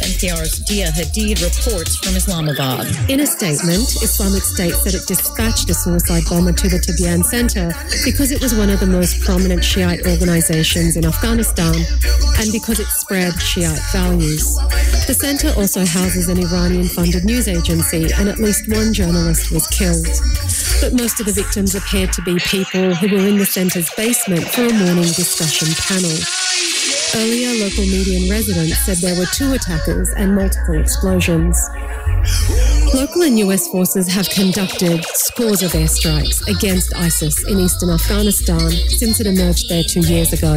NPR's Dia Hadid reports from Islamabad. In a statement, Islamic State said it dispatched a suicide bomber to the Tibian Center because it was one of the most prominent Shiite organizations in Afghanistan and because it spread Shiite values. The center also houses an Iranian-funded news agency, and at least one journalist was killed. But most of the victims appeared to be people who were in the center's basement for a morning discussion panel. Earlier, local media and residents said there were 2 attackers and multiple explosions. Local and US forces have conducted scores of airstrikes against ISIS in eastern Afghanistan since it emerged there 2 years ago.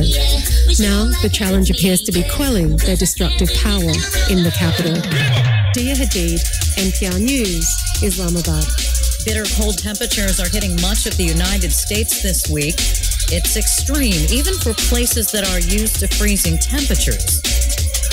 Now, the challenge appears to be quelling their destructive power in the capital. Dia Hadid, NPR News, Islamabad. Bitter cold temperatures are hitting much of the United States this week. It's extreme, even for places that are used to freezing temperatures.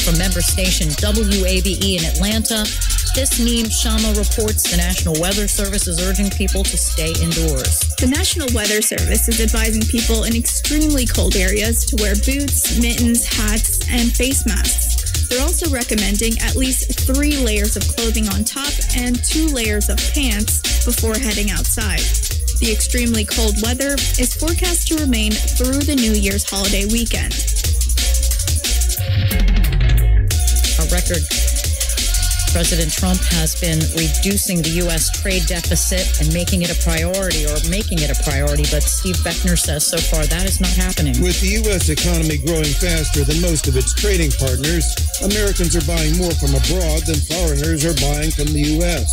From member station WABE in Atlanta, this Neem Shama reports the National Weather Service is urging people to stay indoors. The National Weather Service is advising people in extremely cold areas to wear boots, mittens, hats, and face masks. They're also recommending at least 3 layers of clothing on top and 2 layers of pants before heading outside. The extremely cold weather is forecast to remain through the New Year's holiday weekend. A record. President Trump has been reducing the U.S. trade deficit and making it a priority, but Steve Beckner says so far that is not happening. With the U.S. economy growing faster than most of its trading partners, Americans are buying more from abroad than foreigners are buying from the U.S.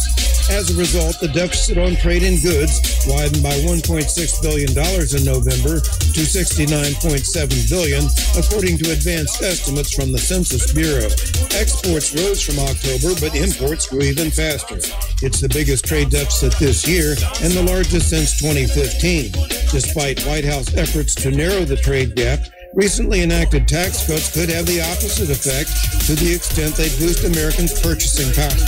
As a result, the deficit on trade in goods widened by $1.6 billion in November to $69.7 billion, according to advanced estimates from the Census Bureau. Exports rose from October, but imports grew even faster. It's the biggest trade deficit this year and the largest since 2015. Despite White House efforts to narrow the trade gap, recently enacted tax cuts could have the opposite effect to the extent they boost Americans' purchasing power.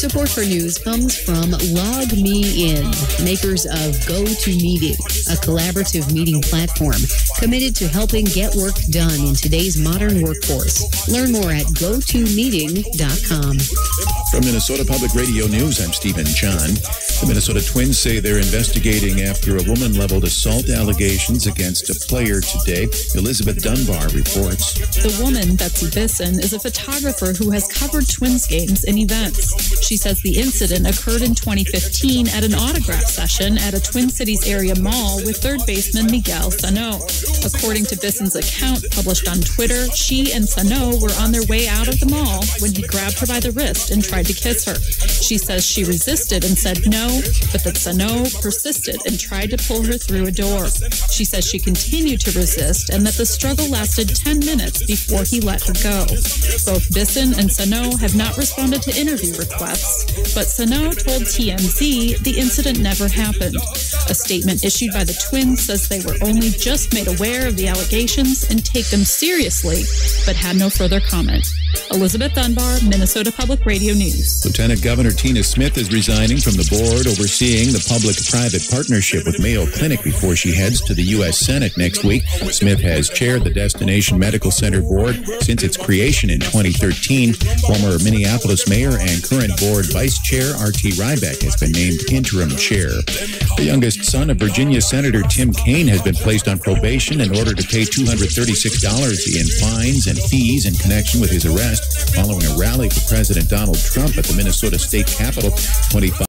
Support for news comes from LogMeIn, makers of GoToMeeting, a collaborative meeting platform committed to helping get work done in today's modern workforce. Learn more at GoToMeeting.com. From Minnesota Public Radio News, I'm Stephen John. The Minnesota Twins say they're investigating after a woman leveled assault allegations against a player today. Elizabeth Dunbar reports. The woman, Betsy Bisson, is a photographer who has covered Twins games and events. She says the incident occurred in 2015 at an autograph session at a Twin Cities area mall with third baseman Miguel Sano. According to Bisson's account published on Twitter, she and Sano were on their way out of the mall when he grabbed her by the wrist and tried to kiss her. She says she resisted and said no, but that Sano persisted and tried to pull her through a door. She says she continued to resist and that the struggle lasted 10 minutes before he let her go. Both Bisson and Sano have not responded to interview requests, but Sano told TMZ the incident never happened. A statement issued by the Twins says they were only just made aware of the allegations and take them seriously, but had no further comment. Elizabeth Dunbar, Minnesota Public Radio News. Lieutenant Governor Tina Smith is resigning from the board overseeing the public-private partnership with Mayo Clinic before she heads to the U.S. Senate next week. Smith has chaired the Destination Medical Center Board since its creation in 2013. Former Minneapolis mayor and current board vice chair R.T. Ryback has been named interim chair. The youngest son of Virginia Senator Tim Kaine has been placed on probation in order to pay $236 in fines and fees in connection with his arrest following a rally for President Donald Trump at the Minnesota State Capitol. 25